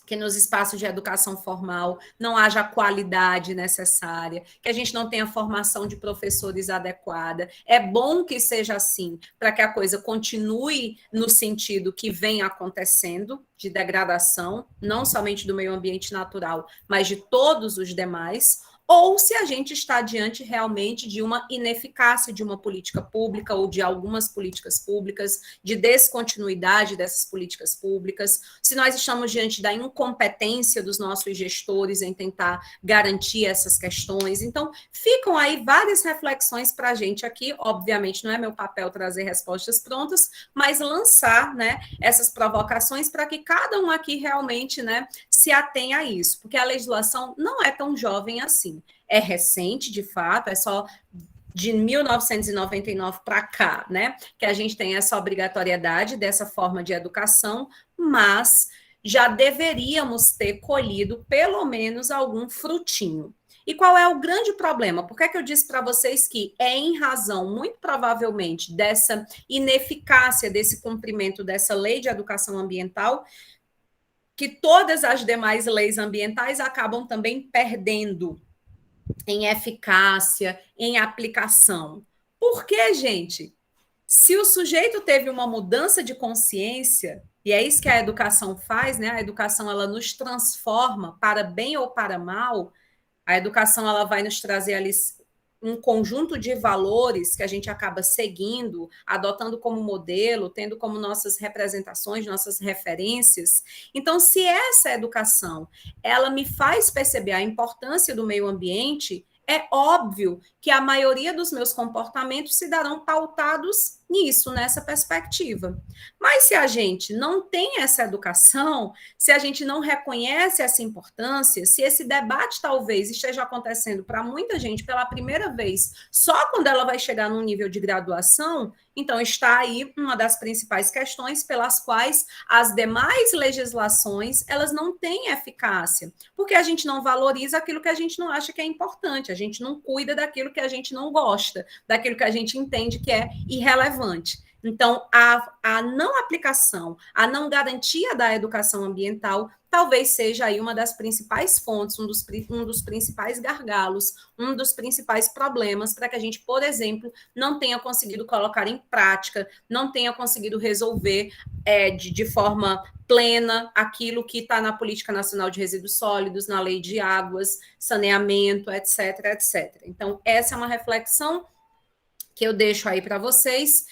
que nos espaços de educação formal não haja a qualidade necessária, que a gente não tenha formação de professores adequada. É bom que seja assim, para que a coisa continue no sentido que vem acontecendo, de degradação, não somente do meio ambiente natural, mas de todos os demais, ou se a gente está diante realmente de uma ineficácia de uma política pública ou de algumas políticas públicas, de descontinuidade dessas políticas públicas, se nós estamos diante da incompetência dos nossos gestores em tentar garantir essas questões. Então, ficam aí várias reflexões para a gente aqui. Obviamente, não é meu papel trazer respostas prontas, mas lançar, né, essas provocações para que cada um aqui realmente, né, se atenha a isso, porque a legislação não é tão jovem assim. É recente, de fato, é só de 1999 para cá, né, que a gente tem essa obrigatoriedade dessa forma de educação, mas já deveríamos ter colhido pelo menos algum frutinho. E qual é o grande problema? Por que eu disse para vocês que é em razão, muito provavelmente, dessa ineficácia desse cumprimento dessa lei de educação ambiental, que todas as demais leis ambientais acabam também perdendo em eficácia, em aplicação. Por quê, gente? Se o sujeito teve uma mudança de consciência, e é isso que a educação faz, né? A educação ela nos transforma para bem ou para mal. A educação ela vai nos trazer ali um conjunto de valores que a gente acaba seguindo, adotando como modelo, tendo como nossas representações, nossas referências. Então, se essa educação, ela me faz perceber a importância do meio ambiente, é óbvio que a maioria dos meus comportamentos se darão pautados nisso, nessa perspectiva. Mas se a gente não tem essa educação, se a gente não reconhece essa importância, se esse debate talvez esteja acontecendo para muita gente pela primeira vez, só quando ela vai chegar num nível de graduação, então está aí uma das principais questões pelas quais as demais legislações, elas não têm eficácia, porque a gente não valoriza aquilo que a gente não acha que é importante, a gente não cuida daquilo que a gente não gosta, daquilo que a gente entende que é irrelevante. Então, a não aplicação, a não garantia da educação ambiental talvez seja aí uma das principais fontes, um dos principais gargalos, um dos principais problemas para que a gente, por exemplo, não tenha conseguido colocar em prática, não tenha conseguido resolver de forma plena aquilo que está na Política Nacional de Resíduos Sólidos, na Lei de Águas, saneamento, etc, etc. Então, essa é uma reflexão que eu deixo aí para vocês,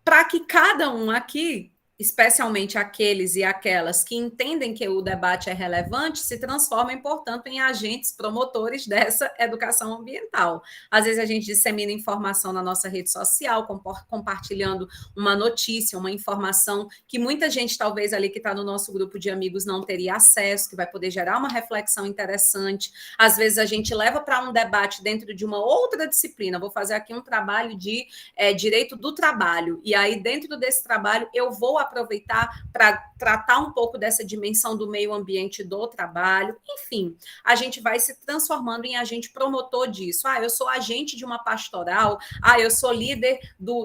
para que cada um aqui, especialmente aqueles e aquelas que entendem que o debate é relevante, se transformem, portanto, em agentes promotores dessa educação ambiental. Às vezes a gente dissemina informação na nossa rede social, compartilhando uma notícia, uma informação que muita gente, talvez ali que está no nosso grupo de amigos, não teria acesso, que vai poder gerar uma reflexão interessante. Às vezes a gente leva para um debate dentro de uma outra disciplina. Vou fazer aqui um trabalho de direito do trabalho, e aí dentro desse trabalho eu vou aproveitar para tratar um pouco dessa dimensão do meio ambiente do trabalho. Enfim, a gente vai se transformando em agente promotor disso. Eu sou agente de uma pastoral, eu sou líder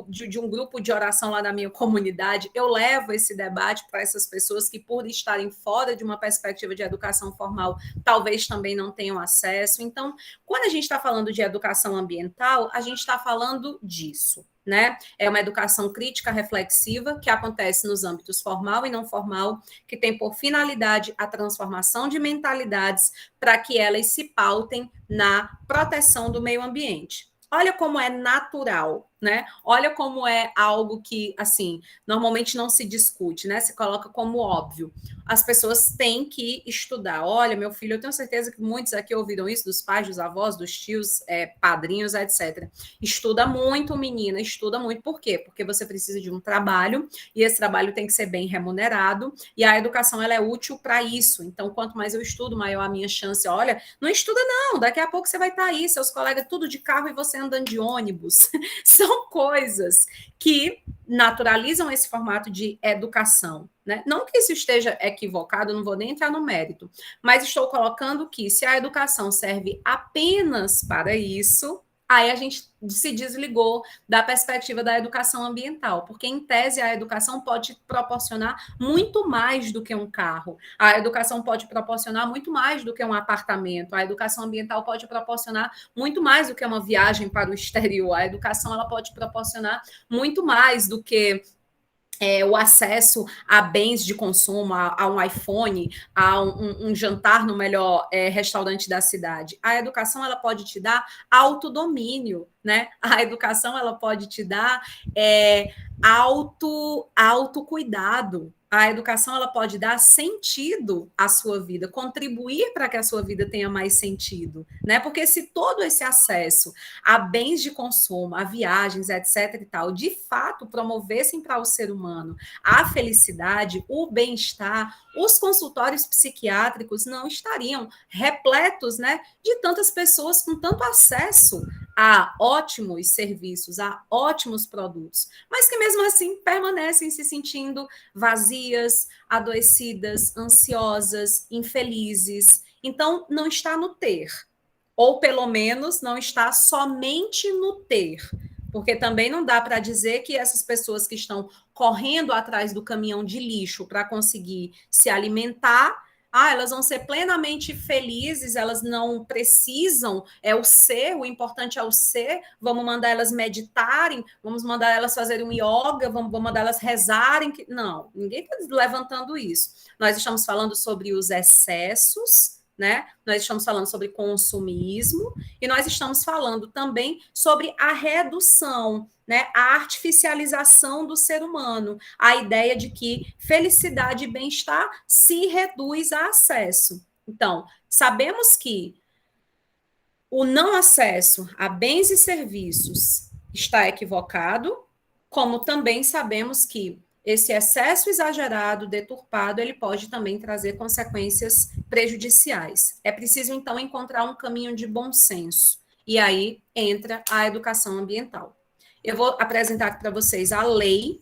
de um grupo de oração lá na minha comunidade. Eu levo esse debate para essas pessoas que, por estarem fora de uma perspectiva de educação formal, talvez também não tenham acesso. Então, quando a gente está falando de educação ambiental, a gente está falando disso, né? É uma educação crítica reflexiva que acontece nos âmbitos formal e não formal, que tem por finalidade a transformação de mentalidades para que elas se pautem na proteção do meio ambiente. Olha como é natural, né? Olha como é algo que, assim, normalmente não se discute, né? Se coloca como óbvio. As pessoas têm que estudar. Olha, meu filho, eu tenho certeza que muitos aqui ouviram isso dos pais, dos avós, dos tios, padrinhos, etc. Estuda muito, menina, estuda muito. Por quê? Porque você precisa de um trabalho e esse trabalho tem que ser bem remunerado e a educação, ela é útil para isso. Então, quanto mais eu estudo, maior a minha chance. Olha, não estuda não, daqui a pouco você vai estar aí, seus colegas tudo de carro e você andando de ônibus. São coisas que naturalizam esse formato de educação, né? Não que isso esteja equivocado, não vou nem entrar no mérito, mas estou colocando que se a educação serve apenas para isso, aí a gente se desligou da perspectiva da educação ambiental, porque, em tese, a educação pode proporcionar muito mais do que um carro, a educação pode proporcionar muito mais do que um apartamento, a educação ambiental pode proporcionar muito mais do que uma viagem para o exterior, a educação ela pode proporcionar muito mais do que o acesso a bens de consumo, a um iPhone, a um jantar no melhor restaurante da cidade. A educação ela pode te dar autodomínio, né? A educação ela pode te dar autocuidado. A educação ela pode dar sentido à sua vida, contribuir para que a sua vida tenha mais sentido, né? Porque se todo esse acesso a bens de consumo, a viagens, etc. e tal, de fato promovessem para o ser humano a felicidade, o bem-estar, os consultórios psiquiátricos não estariam repletos, né, de tantas pessoas com tanto acesso a ótimos serviços, a ótimos produtos, mas que mesmo assim permanecem se sentindo vazias, adoecidas, ansiosas, infelizes. Então, não está no ter, ou pelo menos não está somente no ter, porque também não dá para dizer que essas pessoas que estão correndo atrás do caminhão de lixo para conseguir se alimentar, elas vão ser plenamente felizes, elas não precisam, o ser, o importante é o ser, vamos mandar elas meditarem, vamos mandar elas fazerem um yoga, vamos mandar elas rezarem. Não, ninguém está levantando isso. Nós estamos falando sobre os excessos, né? Nós estamos falando sobre consumismo e nós estamos falando também sobre a redução, né? A artificialização do ser humano, a ideia de que felicidade e bem-estar se reduz a acesso. Então, sabemos que o não acesso a bens e serviços está equivocado, como também sabemos que esse excesso exagerado, deturpado, ele pode também trazer consequências prejudiciais. É preciso, então, encontrar um caminho de bom senso. E aí entra a educação ambiental. Eu vou apresentar aqui para vocês a lei,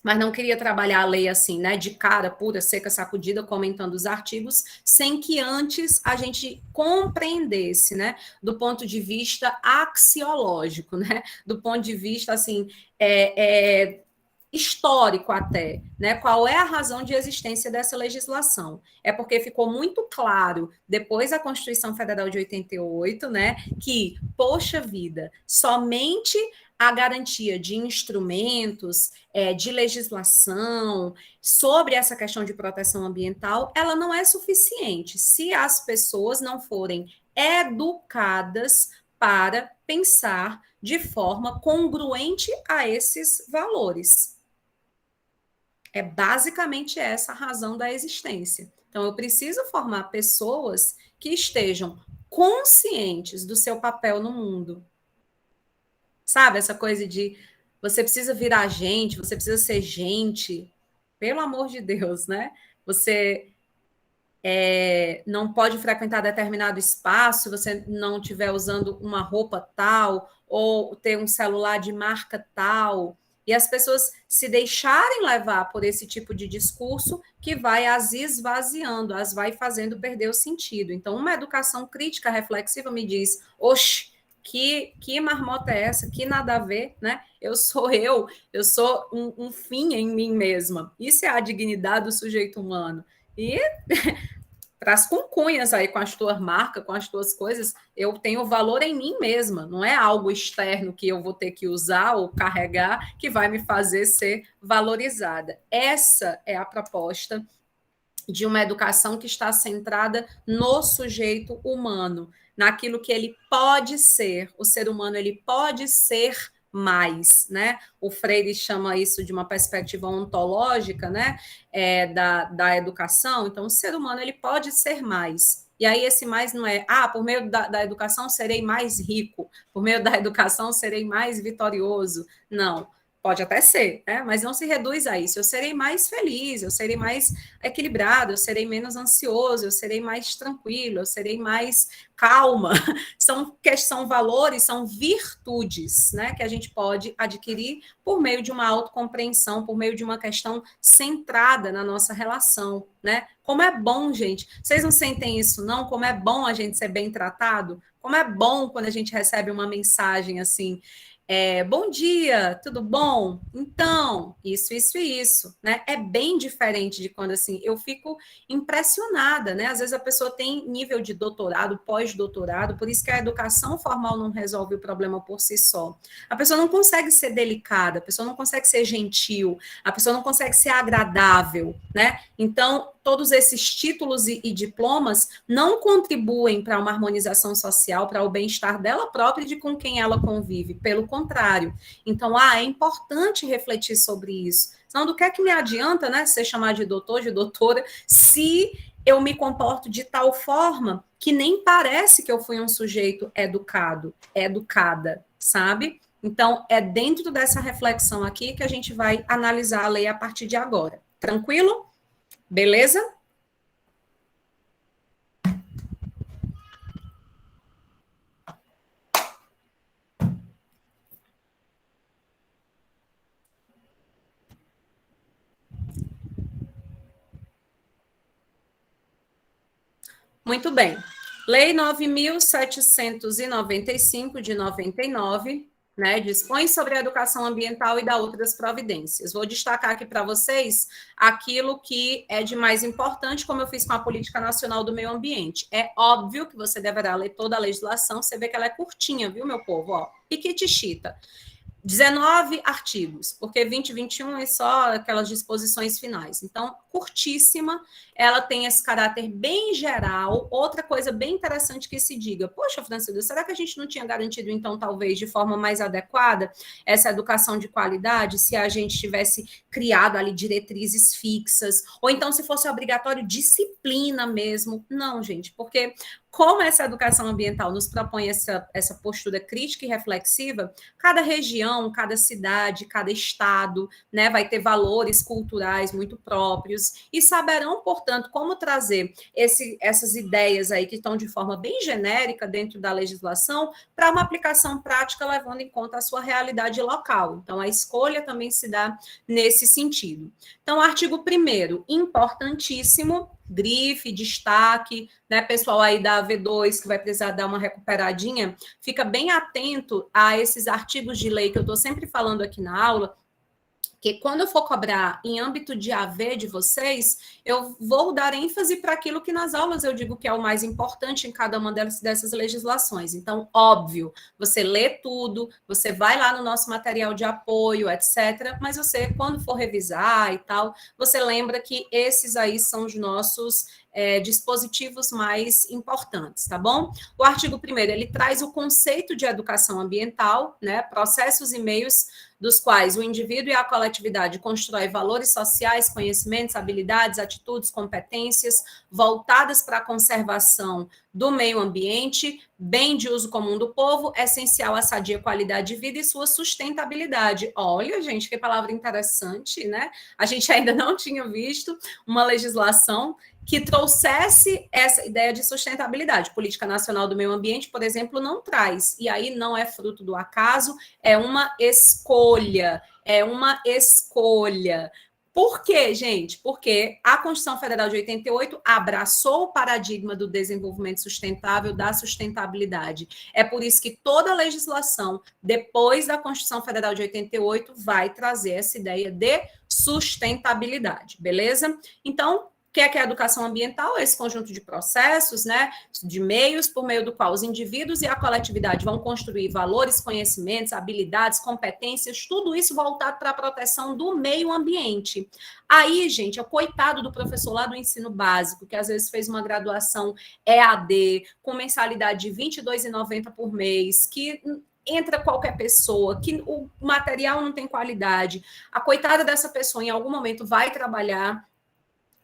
mas não queria trabalhar a lei assim, né, de cara, pura, seca, sacudida, comentando os artigos, sem que antes a gente compreendesse, né, do ponto de vista axiológico, né, do ponto de vista, assim, histórico até, né? Qual é a razão de existência dessa legislação? É porque ficou muito claro, depois da Constituição Federal de 88, né, que, poxa vida, somente a garantia de instrumentos, de legislação sobre essa questão de proteção ambiental, ela não é suficiente se as pessoas não forem educadas para pensar de forma congruente a esses valores. É basicamente essa a razão da existência. Então, eu preciso formar pessoas que estejam conscientes do seu papel no mundo. Sabe, essa coisa de você precisa virar gente, você precisa ser gente. Pelo amor de Deus, né? Você não pode frequentar determinado espaço se você não estiver usando uma roupa tal ou ter um celular de marca tal. E as pessoas se deixarem levar por esse tipo de discurso que vai as esvaziando, as vai fazendo perder o sentido. Então, uma educação crítica reflexiva me diz, oxe, que marmota é essa? Que nada a ver, né? Eu sou um fim em mim mesma. Isso é a dignidade do sujeito humano. E traz com cunhas aí com as tuas marcas, com as tuas coisas, eu tenho valor em mim mesma, não é algo externo que eu vou ter que usar ou carregar que vai me fazer ser valorizada. Essa é a proposta de uma educação que está centrada no sujeito humano, naquilo que ele pode ser. O ser humano, ele pode ser mais, né? O Freire chama isso de uma perspectiva ontológica, né? Da educação. Então, o ser humano, ele pode ser mais. E aí, esse mais não é, por meio da educação serei mais rico, por meio da educação serei mais vitorioso. Não. Pode até ser, né? Mas não se reduz a isso. Eu serei mais feliz, eu serei mais equilibrado, eu serei menos ansioso, eu serei mais tranquilo, eu serei mais calma. São valores, são virtudes, né? Que a gente pode adquirir por meio de uma autocompreensão, por meio de uma questão centrada na nossa relação, né? Como é bom, gente. Vocês não sentem isso, não? Como é bom a gente ser bem tratado? Como é bom quando a gente recebe uma mensagem assim... bom dia, tudo bom? Então, isso, né? É bem diferente de quando, assim, eu fico impressionada, né? Às vezes a pessoa tem nível de doutorado, pós-doutorado, por isso que a educação formal não resolve o problema por si só. A pessoa não consegue ser delicada, a pessoa não consegue ser gentil, a pessoa não consegue ser agradável, né? Então, todos esses títulos e diplomas não contribuem para uma harmonização social, para o bem-estar dela própria e de com quem ela convive. Pelo contrário. Então, é importante refletir sobre isso. Senão, do que é que me adianta, né, ser chamado de doutor, de doutora, se eu me comporto de tal forma que nem parece que eu fui um sujeito educado, educada, sabe? Então, é dentro dessa reflexão aqui que a gente vai analisar a lei a partir de agora. Tranquilo? Beleza? Muito bem. Lei 9.795, de 99, né, dispõe sobre a educação ambiental e dá outras providências. Vou destacar aqui para vocês aquilo que é de mais importante, como eu fiz com a Política Nacional do Meio Ambiente. É óbvio que você deverá ler toda a legislação, você vê que ela é curtinha, viu, meu povo? Ó, piquitixita. 19 artigos, porque 20 e 21 é só aquelas disposições finais. Então, curtíssima, ela tem esse caráter bem geral. Outra coisa bem interessante que se diga, poxa, Francisco, será que a gente não tinha garantido, então, talvez, de forma mais adequada, essa educação de qualidade, se a gente tivesse criado ali diretrizes fixas, ou então se fosse obrigatório disciplina mesmo? Não, gente, porque como essa educação ambiental nos propõe essa postura crítica e reflexiva, cada região, cada cidade, cada estado, né, vai ter valores culturais muito próprios e saberão, portanto, como trazer essas ideias aí que estão de forma bem genérica dentro da legislação para uma aplicação prática levando em conta a sua realidade local. Então, a escolha também se dá nesse sentido. Então, artigo 1º, importantíssimo, grife, destaque, né, pessoal aí da V2 que vai precisar dar uma recuperadinha, fica bem atento a esses artigos de lei que eu estou sempre falando aqui na aula, que quando eu for cobrar em âmbito de AV de vocês, eu vou dar ênfase para aquilo que nas aulas eu digo que é o mais importante em cada uma dessas legislações. Então, óbvio, você lê tudo, você vai lá no nosso material de apoio, etc., mas você, quando for revisar e tal, você lembra que esses aí são os nossos dispositivos mais importantes, tá bom? O artigo 1º, ele traz o conceito de educação ambiental, né, processos e meios dos quais o indivíduo e a coletividade constroem valores sociais, conhecimentos, habilidades, atitudes, competências voltadas para a conservação do meio ambiente, bem de uso comum do povo, essencial à sadia qualidade de vida e sua sustentabilidade. Olha, gente, que palavra interessante, né? A gente ainda não tinha visto uma legislação que trouxesse essa ideia de sustentabilidade. Política Nacional do Meio Ambiente, por exemplo, não traz. E aí não é fruto do acaso, é uma escolha. É uma escolha. Por quê, gente? Porque a Constituição Federal de 88 abraçou o paradigma do desenvolvimento sustentável, da sustentabilidade. É por isso que toda a legislação, depois da Constituição Federal de 88, vai trazer essa ideia de sustentabilidade, beleza? Então, o que é a educação ambiental? Esse conjunto de processos, né, de meios por meio do qual os indivíduos e a coletividade vão construir valores, conhecimentos, habilidades, competências, tudo isso voltado para a proteção do meio ambiente. Aí, gente, é o coitado do professor lá do ensino básico, que às vezes fez uma graduação EAD, com mensalidade de R$ 22,90 por mês, que entra qualquer pessoa, que o material não tem qualidade. A coitada dessa pessoa, em algum momento, vai trabalhar.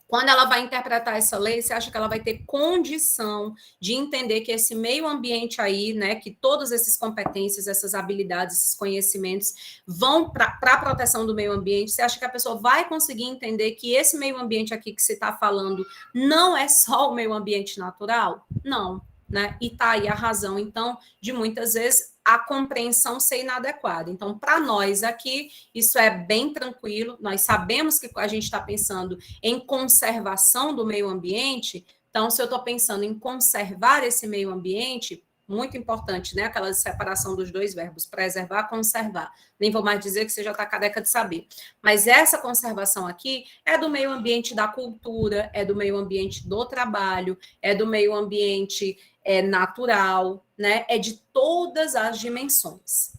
Quando ela vai interpretar essa lei, você acha que ela vai ter condição de entender que esse meio ambiente aí, né, que todas essas competências, essas habilidades, esses conhecimentos vão para a proteção do meio ambiente? Você acha que a pessoa vai conseguir entender que esse meio ambiente aqui que você está falando não é só o meio ambiente natural? Não, né? E tá aí a razão, então, de muitas vezes a compreensão ser inadequada. Então, para nós aqui, isso é bem tranquilo, nós sabemos que a gente está pensando em conservação do meio ambiente, então, se eu estou pensando em conservar esse meio ambiente, muito importante, né? Aquela separação dos dois verbos, preservar, conservar. Nem vou mais dizer que você já está careca de saber. Mas essa conservação aqui é do meio ambiente da cultura, é do meio ambiente do trabalho, é do meio ambiente natural, né? É de todas as dimensões.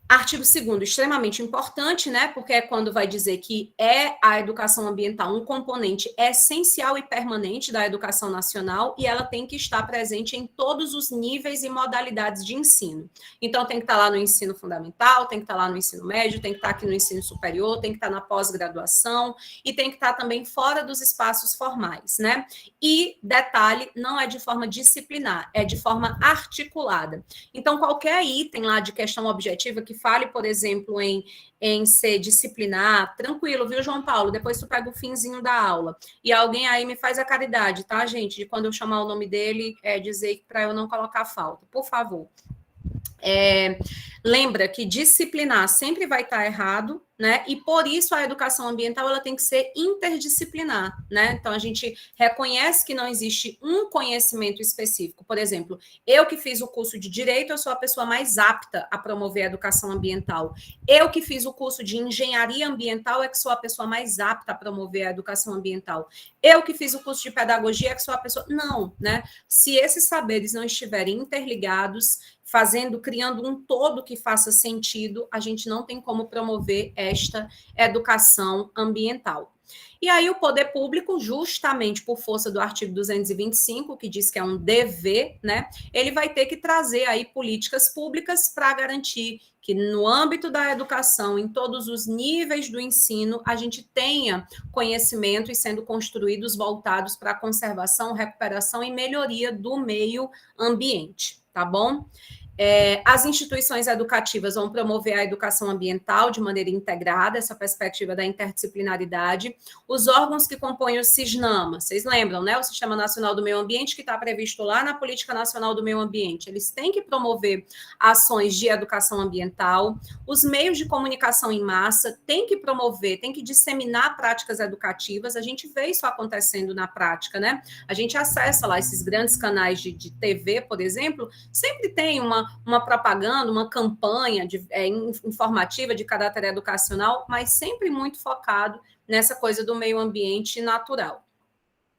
Artigo 2º, extremamente importante, né? Porque é quando vai dizer que é a educação ambiental um componente essencial e permanente da educação nacional e ela tem que estar presente em todos os níveis e modalidades de ensino. Então, tem que estar lá no ensino fundamental, tem que estar lá no ensino médio, tem que estar aqui no ensino superior, tem que estar na pós-graduação e tem que estar também fora dos espaços formais, né? E, detalhe, não é de forma disciplinar, é de forma articulada. Então, qualquer item lá de questão objetiva que fale, por exemplo, em ser disciplinar, tranquilo, viu, João Paulo? Depois tu pega o finzinho da aula. E alguém aí me faz a caridade, tá, gente? De quando eu chamar o nome dele, dizer para eu não colocar falta, por favor. Lembra que disciplinar sempre vai estar errado, né? E por isso a educação ambiental ela tem que ser interdisciplinar, né? Então a gente reconhece que não existe um conhecimento específico. Por exemplo, eu que fiz o curso de Direito, eu sou a pessoa mais apta a promover a educação ambiental. Eu que fiz o curso de Engenharia Ambiental é que sou a pessoa mais apta a promover a educação ambiental. Eu que fiz o curso de Pedagogia é que sou a pessoa... Não, né? Se esses saberes não estiverem interligados, criando um todo que faça sentido, a gente não tem como promover esta educação ambiental. E aí o poder público, justamente por força do artigo 225, que diz que é um dever, né, ele vai ter que trazer aí políticas públicas para garantir que no âmbito da educação, em todos os níveis do ensino, a gente tenha conhecimento e sendo construídos voltados para a conservação, recuperação e melhoria do meio ambiente, tá bom? As instituições educativas vão promover a educação ambiental de maneira integrada, essa perspectiva da interdisciplinaridade. Os órgãos que compõem o SISNAMA, vocês lembram, né? O Sistema Nacional do Meio Ambiente, que está previsto lá na Política Nacional do Meio Ambiente. Eles têm que promover ações de educação ambiental. Os meios de comunicação em massa têm que promover, têm que disseminar práticas educativas. A gente vê isso acontecendo na prática, né? A gente acessa lá esses grandes canais de TV, por exemplo, sempre tem uma propaganda, uma campanha informativa de caráter educacional, mas sempre muito focado nessa coisa do meio ambiente natural.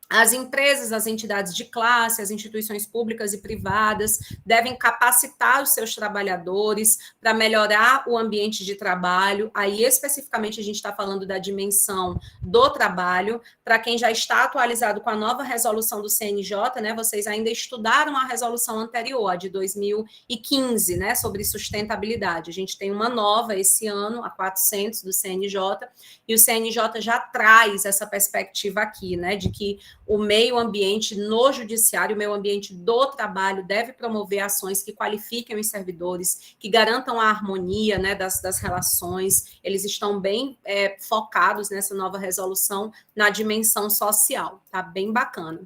As empresas, as entidades de classe, as instituições públicas e privadas devem capacitar os seus trabalhadores para melhorar o ambiente de trabalho. Aí, especificamente, a gente está falando da dimensão do trabalho. Para quem já está atualizado com a nova resolução do CNJ, né, vocês ainda estudaram a resolução anterior, a de 2015, né, sobre sustentabilidade. A gente tem uma nova esse ano, a 400 do CNJ, e o CNJ já traz essa perspectiva aqui, né, de que o meio ambiente no judiciário, o meio ambiente do trabalho deve promover ações que qualifiquem os servidores, que garantam a harmonia, né, das relações. Eles estão bem focados nessa nova resolução na dimensão social, tá bem bacana.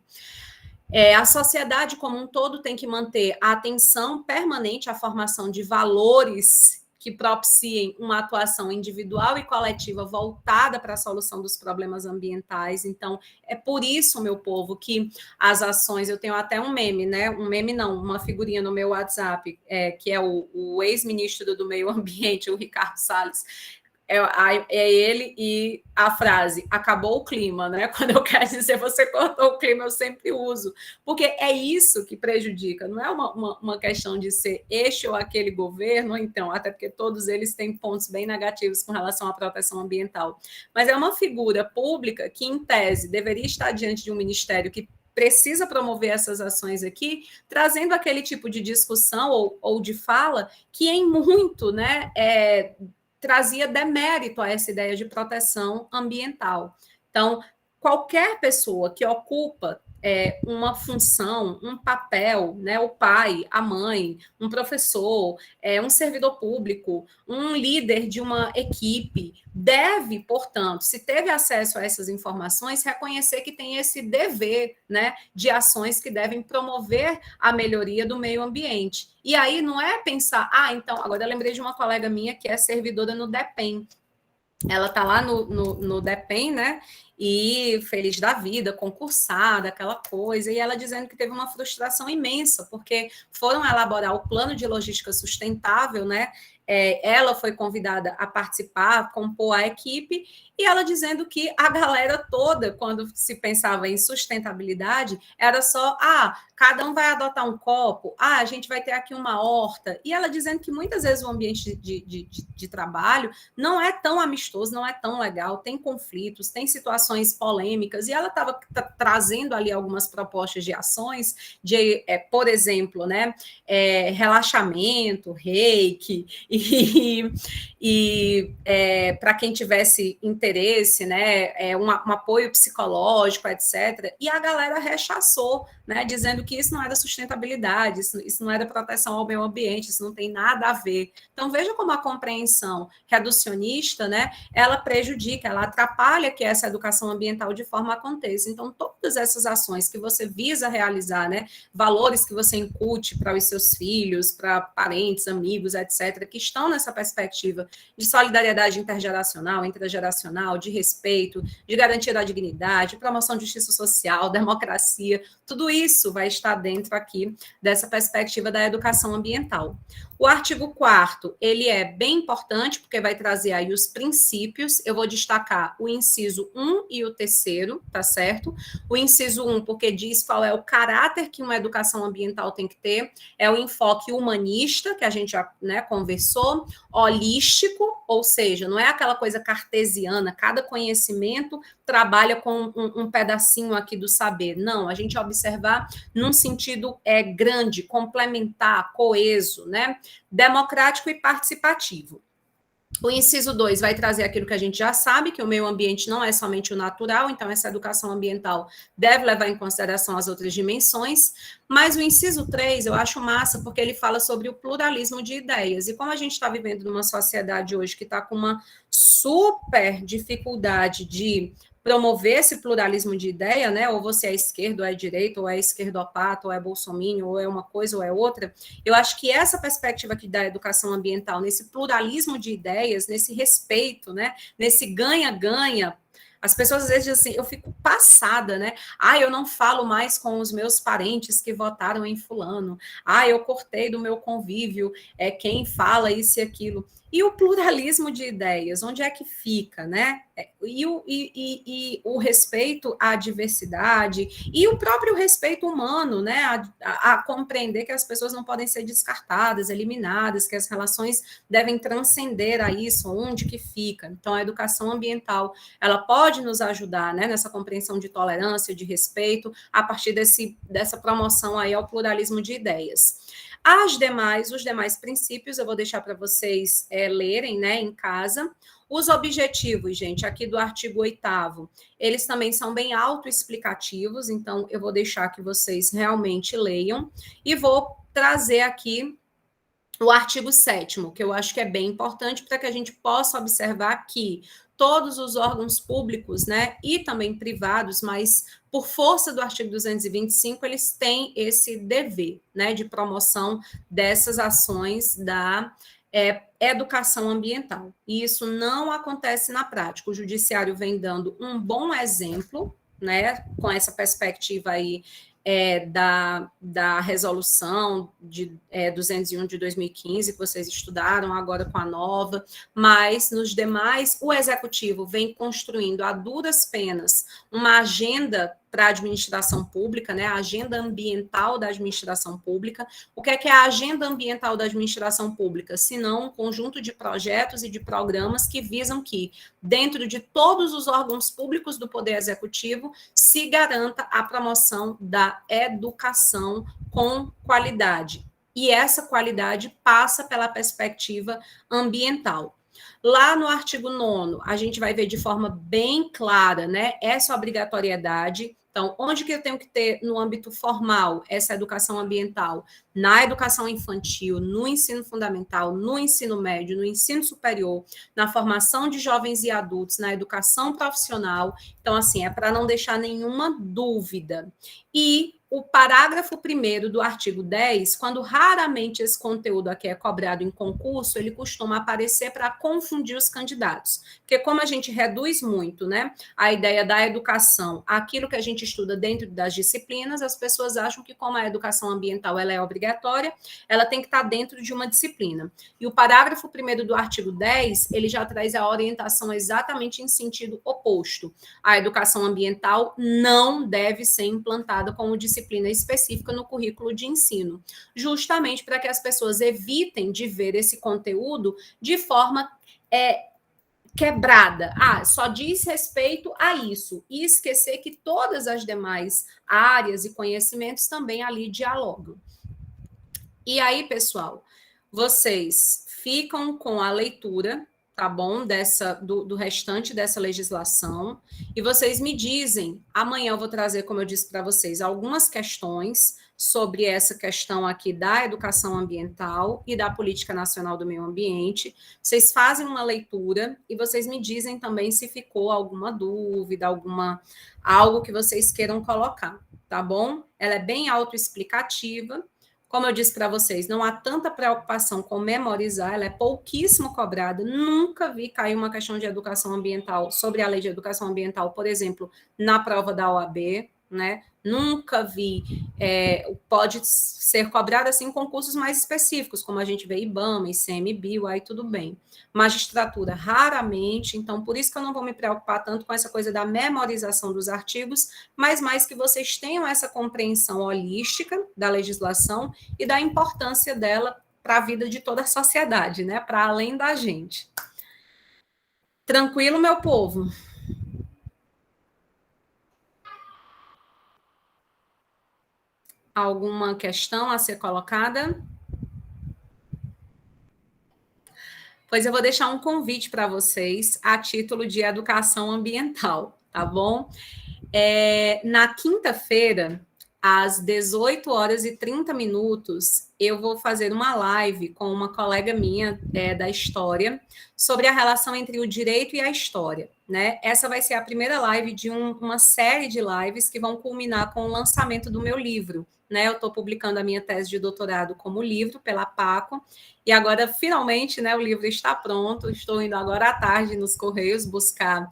A sociedade como um todo tem que manter a atenção permanente à formação de valores que propiciem uma atuação individual e coletiva voltada para a solução dos problemas ambientais. Então, é por isso, meu povo, que as ações, eu tenho até um meme, né? Um meme não, uma figurinha no meu WhatsApp, que é o ex-ministro do Meio Ambiente, o Ricardo Salles. É ele e a frase, acabou o clima, né? Quando eu quero dizer você cortou o clima, eu sempre uso, porque é isso que prejudica, não é uma questão de ser este ou aquele governo, então, até porque todos eles têm pontos bem negativos com relação à proteção ambiental, mas é uma figura pública que, em tese, deveria estar diante de um ministério que precisa promover essas ações aqui, trazendo aquele tipo de discussão ou de fala que, em muito, né, trazia demérito a essa ideia de proteção ambiental. Então, qualquer pessoa que ocupa uma função, um papel, né, o pai, a mãe, um professor, um servidor público, um líder de uma equipe, deve, portanto, se teve acesso a essas informações, reconhecer que tem esse dever, né, de ações que devem promover a melhoria do meio ambiente. E aí não é pensar, então, agora eu lembrei de uma colega minha que é servidora no DEPEN. Ela está lá no DEPEN, né? E feliz da vida, concursada, aquela coisa, e ela dizendo que teve uma frustração imensa, porque foram elaborar o plano de logística sustentável, né? Ela foi convidada a participar, compor a equipe, e ela dizendo que a galera toda, quando se pensava em sustentabilidade, era só, cada um vai adotar um copo, a gente vai ter aqui uma horta, e ela dizendo que muitas vezes o ambiente de trabalho não é tão amistoso, não é tão legal, tem conflitos, tem situações polêmicas, e ela estava trazendo ali algumas propostas de ações, de, por exemplo, né, relaxamento, reiki, e para quem tivesse interesse, né, um apoio psicológico, etc. E a galera rechaçou, né, dizendo que isso não era sustentabilidade, isso não era proteção ao meio ambiente, isso não tem nada a ver. Então, veja como a compreensão reducionista, né, ela prejudica, ela atrapalha que essa educação ambiental de forma aconteça. Então, todas essas ações que você visa realizar, né, valores que você incute para os seus filhos, para parentes, amigos, etc., que estão nessa perspectiva de solidariedade intergeracional, intrageracional, de respeito, de garantia da dignidade, promoção de justiça social, democracia, tudo isso vai estar dentro aqui dessa perspectiva da educação ambiental. O artigo 4º, ele é bem importante, porque vai trazer aí os princípios. Eu vou destacar o inciso 1 e o 3º, tá certo? O inciso 1, porque diz qual é o caráter que uma educação ambiental tem que ter, é o enfoque humanista, que a gente já, né, conversou, holístico, ou seja, não é aquela coisa cartesiana, cada conhecimento trabalha com um pedacinho aqui do saber. Não, a gente observar num sentido grande, complementar, coeso, né? Democrático e participativo. O inciso 2 vai trazer aquilo que a gente já sabe, que o meio ambiente não é somente o natural, então essa educação ambiental deve levar em consideração as outras dimensões, mas o inciso 3 eu acho massa, porque ele fala sobre o pluralismo de ideias, e como a gente está vivendo numa sociedade hoje que está com uma super dificuldade de promover esse pluralismo de ideia, né? Ou você é esquerdo, ou é direita, ou é esquerdopata, ou é bolsominion, ou é uma coisa, ou é outra. Eu acho que essa perspectiva aqui da educação ambiental, nesse pluralismo de ideias, nesse respeito, né? Nesse ganha-ganha. As pessoas às vezes dizem assim, eu fico passada, né? Eu não falo mais com os meus parentes que votaram em fulano. Eu cortei do meu convívio quem fala isso e aquilo. E o pluralismo de ideias, onde é que fica, né? E o respeito à diversidade e o próprio respeito humano, né? A compreender que as pessoas não podem ser descartadas, eliminadas, que as relações devem transcender a isso, onde que fica. Então, a educação ambiental, ela pode nos ajudar, né, nessa compreensão de tolerância, de respeito, a partir dessa promoção aí ao pluralismo de ideias. Os demais princípios, eu vou deixar para vocês lerem, né, em casa. Os objetivos, gente, aqui do artigo 8º, eles também são bem autoexplicativos, então eu vou deixar que vocês realmente leiam, e vou trazer aqui o artigo 7º, que eu acho que é bem importante para que a gente possa observar que todos os órgãos públicos, né, e também privados, mas por força do artigo 225, eles têm esse dever, né, de promoção dessas ações da educação ambiental. E isso não acontece na prática. O judiciário vem dando um bom exemplo, né, com essa perspectiva aí da resolução de 201 de 2015, que vocês estudaram agora com a nova, mas nos demais, o executivo vem construindo a duras penas uma agenda para a administração pública, né, a agenda ambiental da administração pública. O que é a agenda ambiental da administração pública? Senão um conjunto de projetos e de programas que visam que, dentro de todos os órgãos públicos do Poder Executivo, se garanta a promoção da educação com qualidade. E essa qualidade passa pela perspectiva ambiental. Lá no artigo 9º, a gente vai ver de forma bem clara, né, essa obrigatoriedade. Então, onde que eu tenho que ter, no âmbito formal, essa educação ambiental? Na educação infantil, no ensino fundamental, no ensino médio, no ensino superior, na formação de jovens e adultos, na educação profissional. Então, assim, é para não deixar nenhuma dúvida. E o parágrafo 1º do artigo 10, quando raramente esse conteúdo aqui é cobrado em concurso, ele costuma aparecer para confundir os candidatos. Porque como a gente reduz muito, né, a ideia da educação, aquilo que a gente estuda dentro das disciplinas, as pessoas acham que como a educação ambiental ela é obrigatória, ela tem que estar dentro de uma disciplina. E o parágrafo 1º do artigo 10, ele já traz a orientação exatamente em sentido oposto. A educação ambiental não deve ser implantada como disciplina específica no currículo de ensino, justamente para que as pessoas evitem de ver esse conteúdo de forma quebrada. Só diz respeito a isso, e esquecer que todas as demais áreas e conhecimentos também ali dialogam. E aí, pessoal, vocês ficam com a leitura, tá bom? Do restante dessa legislação. E vocês me dizem, amanhã eu vou trazer, como eu disse para vocês, algumas questões sobre essa questão aqui da educação ambiental e da Política Nacional do Meio Ambiente. Vocês fazem uma leitura e vocês me dizem também se ficou alguma dúvida, algo que vocês queiram colocar, tá bom? Ela é bem autoexplicativa. Como eu disse para vocês, não há tanta preocupação com memorizar, ela é pouquíssimo cobrada. Nunca vi cair uma questão de educação ambiental, sobre a lei de educação ambiental, por exemplo, na prova da OAB, né? Nunca vi. Pode ser cobrada assim em concursos mais específicos, como a gente vê IBAMA, ICMBio, aí tudo bem. Magistratura, raramente, então por isso que eu não vou me preocupar tanto com essa coisa da memorização dos artigos, mas mais que vocês tenham essa compreensão holística da legislação e da importância dela para a vida de toda a sociedade, né? Para além da gente. Tranquilo, meu povo? alguma questão a ser colocada? Pois eu vou deixar um convite para vocês a título de educação ambiental, tá bom? Na quinta-feira, às 18 horas e 30 minutos, eu vou fazer uma live com uma colega minha da história sobre a relação entre o direito e a história, né? Essa vai ser a primeira live de uma série de lives que vão culminar com o lançamento do meu livro, né? Eu estou publicando a minha tese de doutorado como livro pela Paco, e agora, finalmente, né, o livro está pronto. Estou indo agora à tarde nos Correios buscar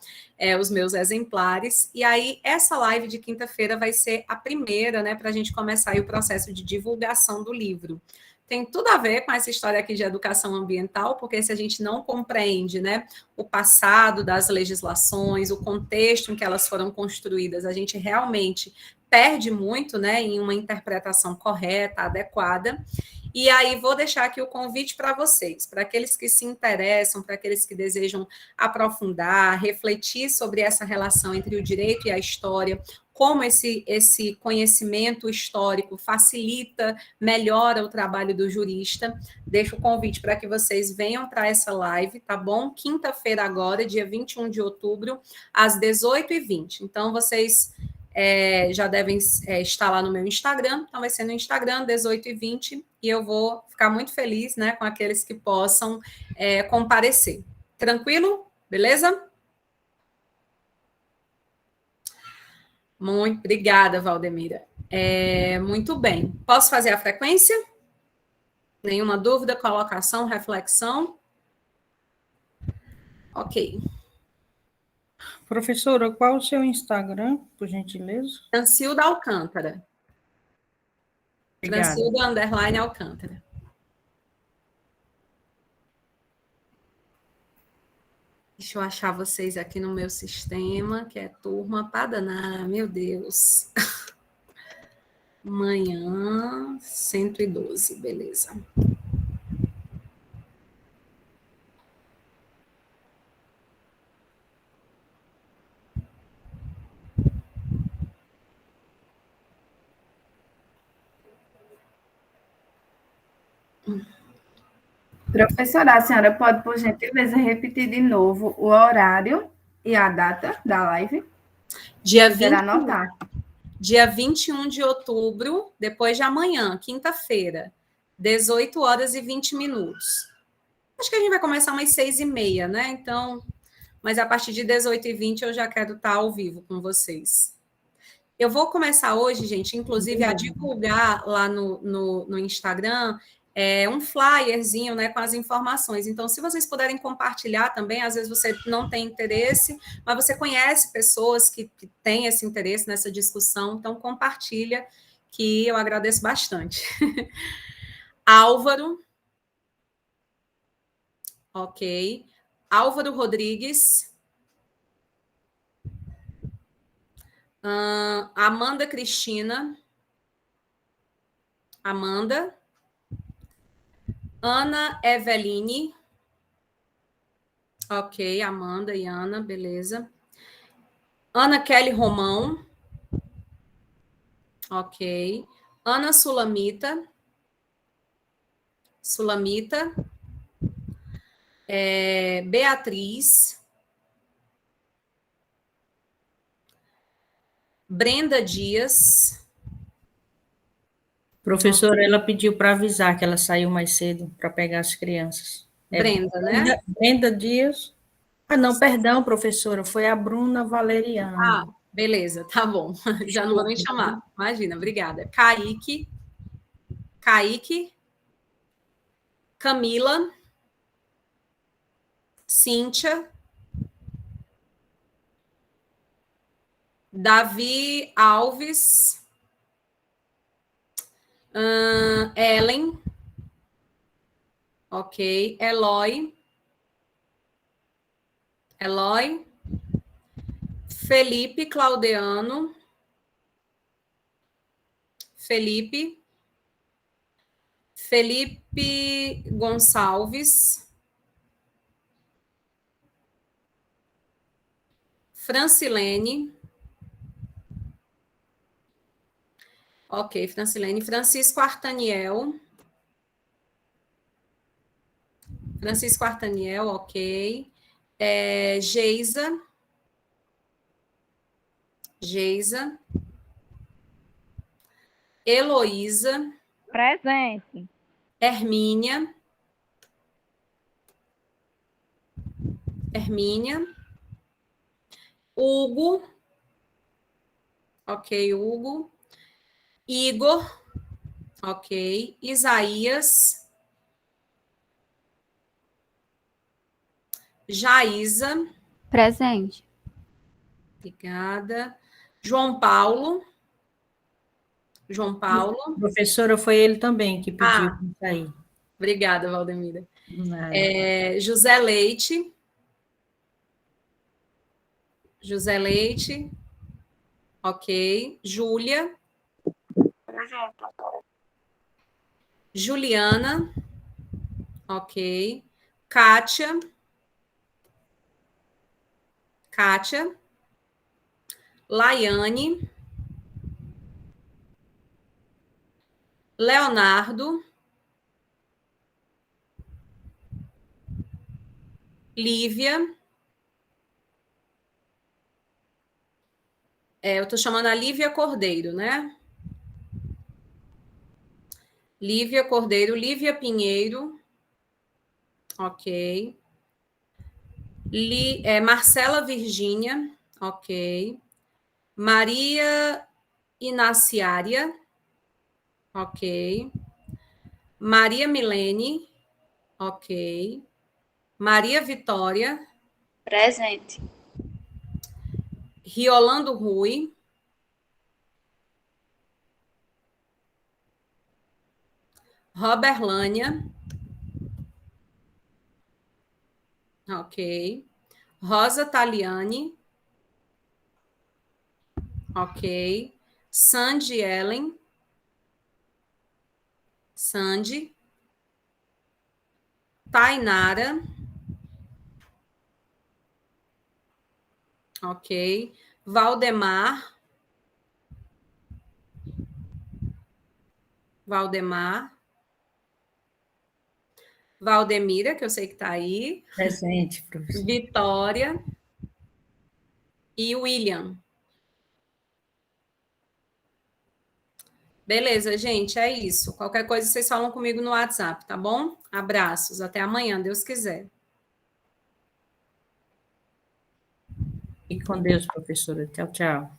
os meus exemplares. E aí, essa live de quinta-feira vai ser a primeira, né, para a gente começar aí o processo de divulgação do livro. Tem tudo a ver com essa história aqui de educação ambiental, porque se a gente não compreende, né, o passado das legislações, o contexto em que elas foram construídas, a gente realmente perde muito, né, em uma interpretação correta, adequada. E aí vou deixar aqui o convite para vocês, para aqueles que se interessam, para aqueles que desejam aprofundar, refletir sobre essa relação entre o direito e a história, como esse conhecimento histórico facilita, melhora o trabalho do jurista. Deixo o convite para que vocês venham para essa live, tá bom? Quinta-feira agora, dia 21 de outubro, às 18h20. Então, vocês já devem estar lá no meu Instagram, então vai ser no Instagram, 18h20, e eu vou ficar muito feliz, né, com aqueles que possam comparecer. Tranquilo? Beleza? Muito obrigada, Valdemira. Muito bem. Posso fazer a frequência? Nenhuma dúvida, colocação, reflexão? Ok. Professora, qual o seu Instagram, por gentileza? Francilda Alcântara. Obrigada. Francilda _Alcântara. Deixa eu achar vocês aqui no meu sistema, que é turma para danar, meu Deus. Manhã, 112, beleza. Professora, a senhora pode, por gentileza, repetir de novo o horário e a data da live? Dia Quiser 21, anotar. dia 21 de outubro, depois de amanhã, quinta-feira, 18 horas e 20 minutos. Acho que a gente vai começar umas 6h30, né? Então, mas a partir de 18h20 eu já quero estar ao vivo com vocês. Eu vou começar hoje, gente, inclusive, a divulgar lá no Instagram um flyerzinho, né, com as informações. Então, se vocês puderem compartilhar também, às vezes você não tem interesse, mas você conhece pessoas que têm esse interesse nessa discussão, então compartilha, que eu agradeço bastante. Álvaro. Ok. Álvaro Rodrigues. Amanda Cristina. Amanda. Ana Eveline. Ok, Amanda e Ana, beleza. Ana Kelly Romão. Ok. Ana Sulamita. Beatriz. Brenda Dias. Professora, ela pediu para avisar que ela saiu mais cedo para pegar as crianças. Brenda, né? Brenda Dias. Ah, não, perdão, professora, foi a Bruna Valeriana. Ah, beleza, tá bom. Já não vou nem chamar. Imagina, obrigada. Kaique. Camila. Cíntia. Davi Alves. Ellen. Ok. Eloy. Felipe Claudeano. Felipe Gonçalves. Francilene. Ok, Francilene. Francisco Artaniel. Francisco Artaniel, ok. Geisa. Geisa. Heloísa. Presente. Hermínia. Hugo. Ok, Hugo. Igor. Ok. Isaías. Jaísa. Presente. Obrigada. João Paulo. Professora, foi ele também que pediu para sair. Obrigada, Valdemira. Nada. José Leite. Ok. Júlia. Juliana. Ok. Kátia. Laiane. Leonardo. Lívia. Eu estou chamando a Lívia Cordeiro, né? Lívia Cordeiro, Lívia Pinheiro. Ok. Marcela Virgínia. Ok. Maria Inaciária. Ok. Maria Milene. Ok. Maria Vitória. Presente. Riolando Rui. Roberlânia. Ok. Rosa Taliani. Ok. Sandy Ellen. Tainara. Ok. Valdemar. Valdemira, que eu sei que está aí. Presente, professor. Vitória. E William. Beleza, gente, é isso. Qualquer coisa vocês falam comigo no WhatsApp, tá bom? Abraços, até amanhã, Deus quiser. Fique com Deus, professora. Tchau, tchau.